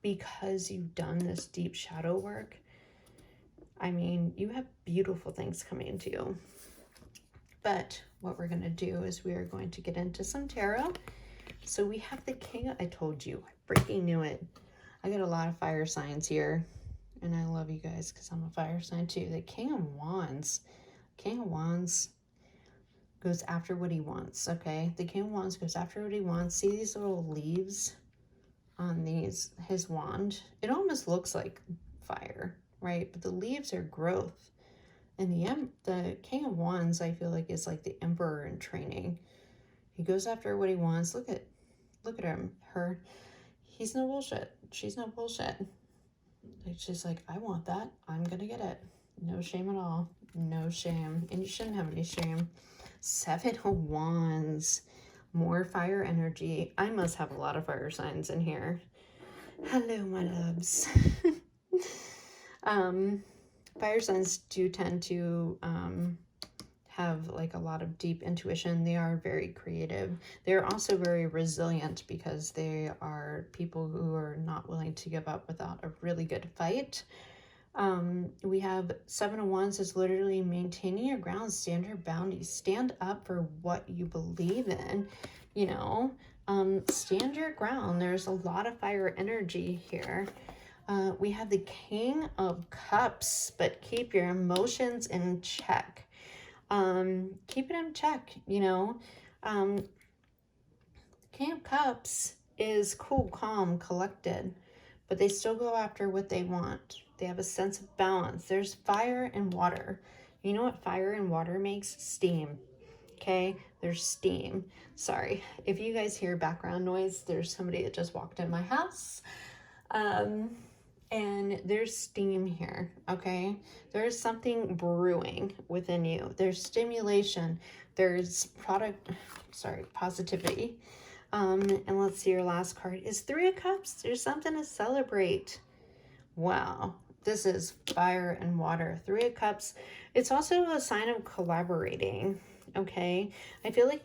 because you've done this deep shadow work, I mean, you have beautiful things coming into you. But what we're going to do is we are going to get into some tarot. So we have the King. I told you, I freaking knew it. I got a lot of fire signs here, and I love you guys because I'm a fire sign too. The King of Wands. King of Wands goes after what he wants, okay? The King of Wands goes after what he wants. See these little leaves on his wand? It almost looks like fire, right? But the leaves are growth. And the King of Wands, I feel like, is like the emperor in training. He goes after what he wants. Look at him, her. He's no bullshit. She's no bullshit. Like, she's like, I want that. I'm gonna get it. No shame at all. No shame. And you shouldn't have any shame. Seven of Wands. More fire energy. I must have a lot of fire signs in here. Hello, my loves. Fire signs do tend to have like a lot of deep intuition. They are very creative. They're also very resilient because they are people who are not willing to give up without a really good fight. We have Seven of Wands is literally maintaining your ground, stand your boundaries, stand up for what you believe in, you know, stand your ground. There's a lot of fire energy here. We have the King of Cups, but keep your emotions in check. Keep it in check, you know. King of Cups is cool, calm, collected, but they still go after what they want. They have a sense of balance. There's fire and water. You know what fire and water makes? Steam. Okay, there's steam. Sorry, if you guys hear background noise, there's somebody that just walked in my house. And there's steam here, okay? There's something brewing within you. There's stimulation. There's positivity. And let's see, your last card is Three of Cups. There's something to celebrate. Wow, this is fire and water. Three of Cups. It's also a sign of collaborating, okay? I feel like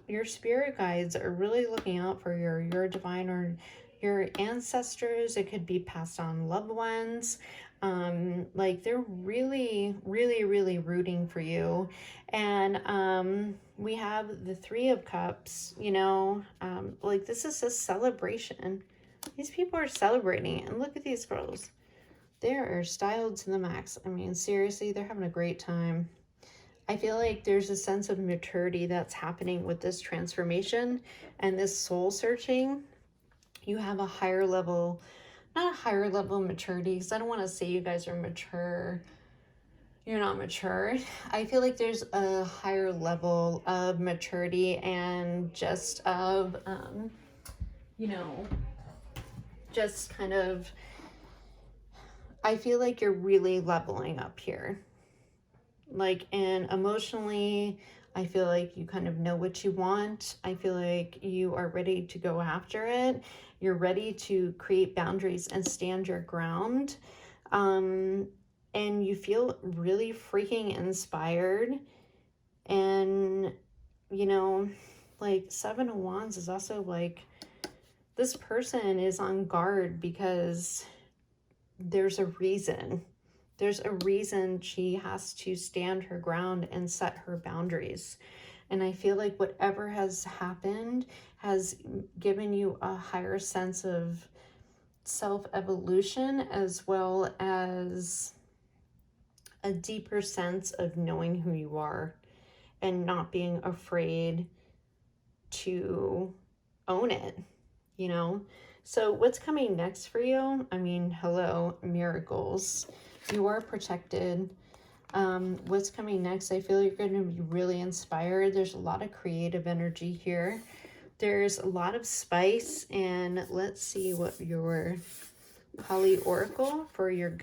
your spirit guides are really looking out for your divine or your ancestors. It could be passed on loved ones. Like, they're really, really, really rooting for you. And we have the Three of Cups, you know, like, this is a celebration. These people are celebrating, and look at these girls. They are styled to the max. I mean, seriously, they're having a great time. I feel like there's a sense of maturity that's happening with this transformation and this soul searching. You have a higher level, not a higher level of maturity, because I don't want to say you guys are mature. You're not mature. I feel like there's a higher level of maturity and just of, you know, just kind of, I feel like you're really leveling up here. Like, and emotionally, I feel like you kind of know what you want. I feel like you are ready to go after it. You're ready to create boundaries and stand your ground. And you feel really freaking inspired. And, you know, like Seven of Wands is also like, this person is on guard because there's a reason. There's a reason she has to stand her ground and set her boundaries. And I feel like whatever has happened has given you a higher sense of self-evolution, as well as a deeper sense of knowing who you are and not being afraid to own it, you know? So what's coming next for you? I mean, hello, miracles. You are protected. What's coming next? I feel you're going to be really inspired. There's a lot of creative energy here. There's a lot of spice. And let's see what your Kali Oracle for your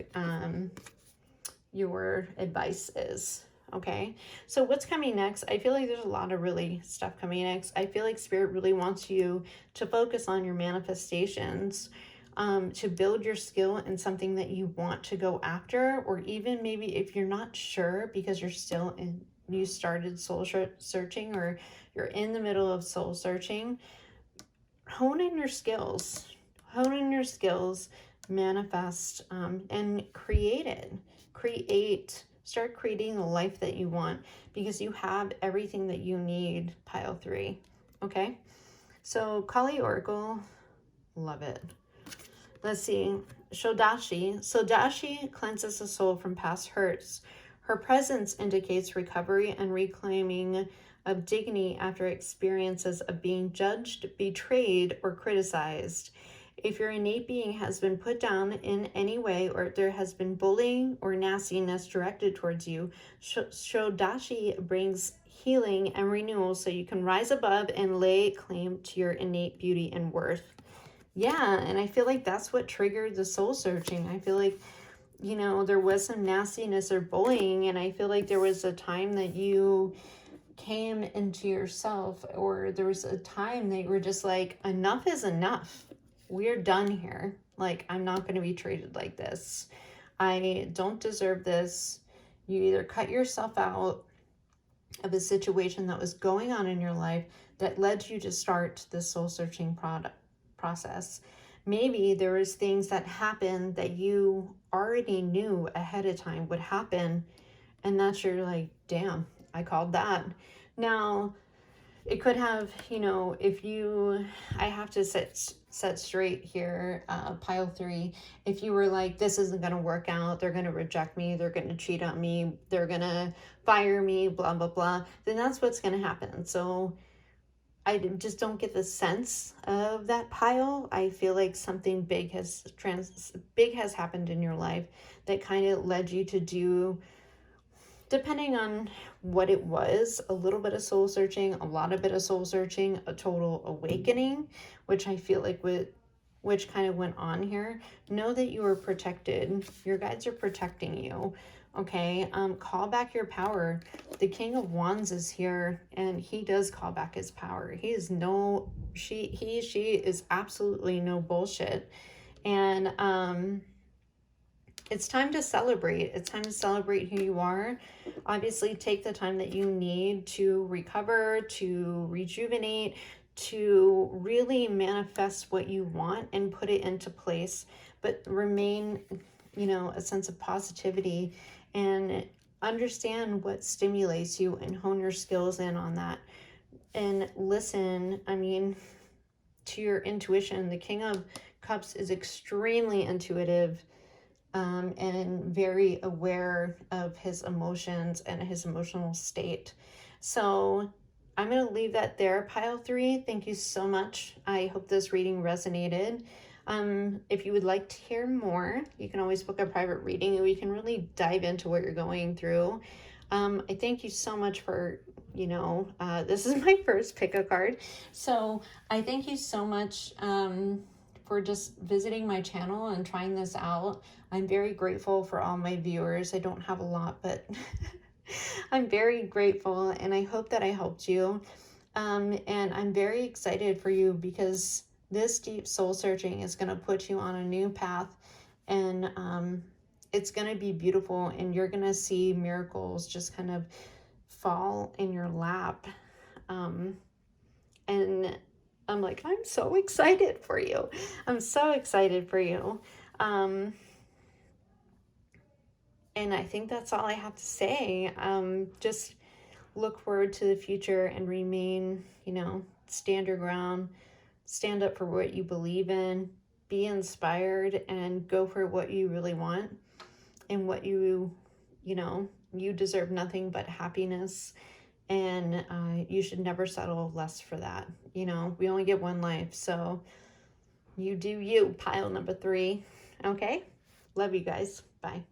advice is. Okay, so what's coming next? I feel like there's a lot of really stuff coming next. I feel like Spirit really wants you to focus on your manifestations, to build your skill in something that you want to go after, or even maybe if you're not sure because you started soul searching, or you're in the middle of soul searching, hone in your skills, manifest, and create it. Start creating the life that you want, because you have everything that you need, pile 3. Okay, so Kali Oracle, love it. Let's see, Shodashi. Sodashi cleanses the soul from past hurts. Her presence indicates recovery and reclaiming of dignity after experiences of being judged, betrayed, or criticized. If your innate being has been put down in any way, or there has been bullying or nastiness directed towards you, Shodashi brings healing and renewal so you can rise above and lay claim to your innate beauty and worth. Yeah, and I feel like that's what triggered the soul searching. I feel like, you know, there was some nastiness or bullying, and I feel like there was a time that you came into yourself, or there was a time that you were just like, enough is enough. We're done here. Like, I'm not going to be treated like this. I don't deserve this. You either cut yourself out of a situation that was going on in your life that led you to start this soul searching process. Maybe there was things that happened that you already knew ahead of time would happen, and that's you're like, damn, I called that. Now, it could have, you know, I have to set straight here, pile 3. If you were like, this isn't going to work out, they're going to reject me, they're going to cheat on me, they're going to fire me, blah, blah, blah, then that's what's going to happen. So I just don't get the sense of that pile. I feel like something big has happened in your life that kind of led you to do, depending on what it was, a little bit of soul searching, a lot of bit of soul searching, a total awakening, which I feel like which kind of went on here. Know that you are protected. Your guides are protecting you. Okay, call back your power. The King of Wands is here, and he does call back his power. He is she is absolutely no bullshit. And it's time to celebrate. It's time to celebrate who you are. Obviously, take the time that you need to recover, to rejuvenate, to really manifest what you want and put it into place, but remain, you know, a sense of positivity and understand what stimulates you and hone your skills in on that. And listen, I mean, to your intuition. The King of Cups is extremely intuitive, and very aware of his emotions and his emotional state. So I'm going to leave that there, pile 3. Thank you so much. I hope this reading resonated. If you would like to hear more, you can always book a private reading, and we can really dive into what you're going through. I thank you so much for, you know, this is my first pick a card. So I thank you so much for just visiting my channel and trying this out. I'm very grateful for all my viewers. I don't have a lot, but I'm very grateful, and I hope that I helped you. And I'm very excited for you, because This deep soul searching is going to put you on a new path, and it's going to be beautiful, and you're going to see miracles just kind of fall in your lap. And I'm like, I'm so excited for you. I'm so excited for you. And I think that's all I have to say. Just look forward to the future and remain, you know, stand your ground, stand up for what you believe in, be inspired, and go for what you really want and what you know, you deserve nothing but happiness. And you should never settle less for that. You know, we only get one life, so you do you, pile number 3. Okay? Love you guys. Bye.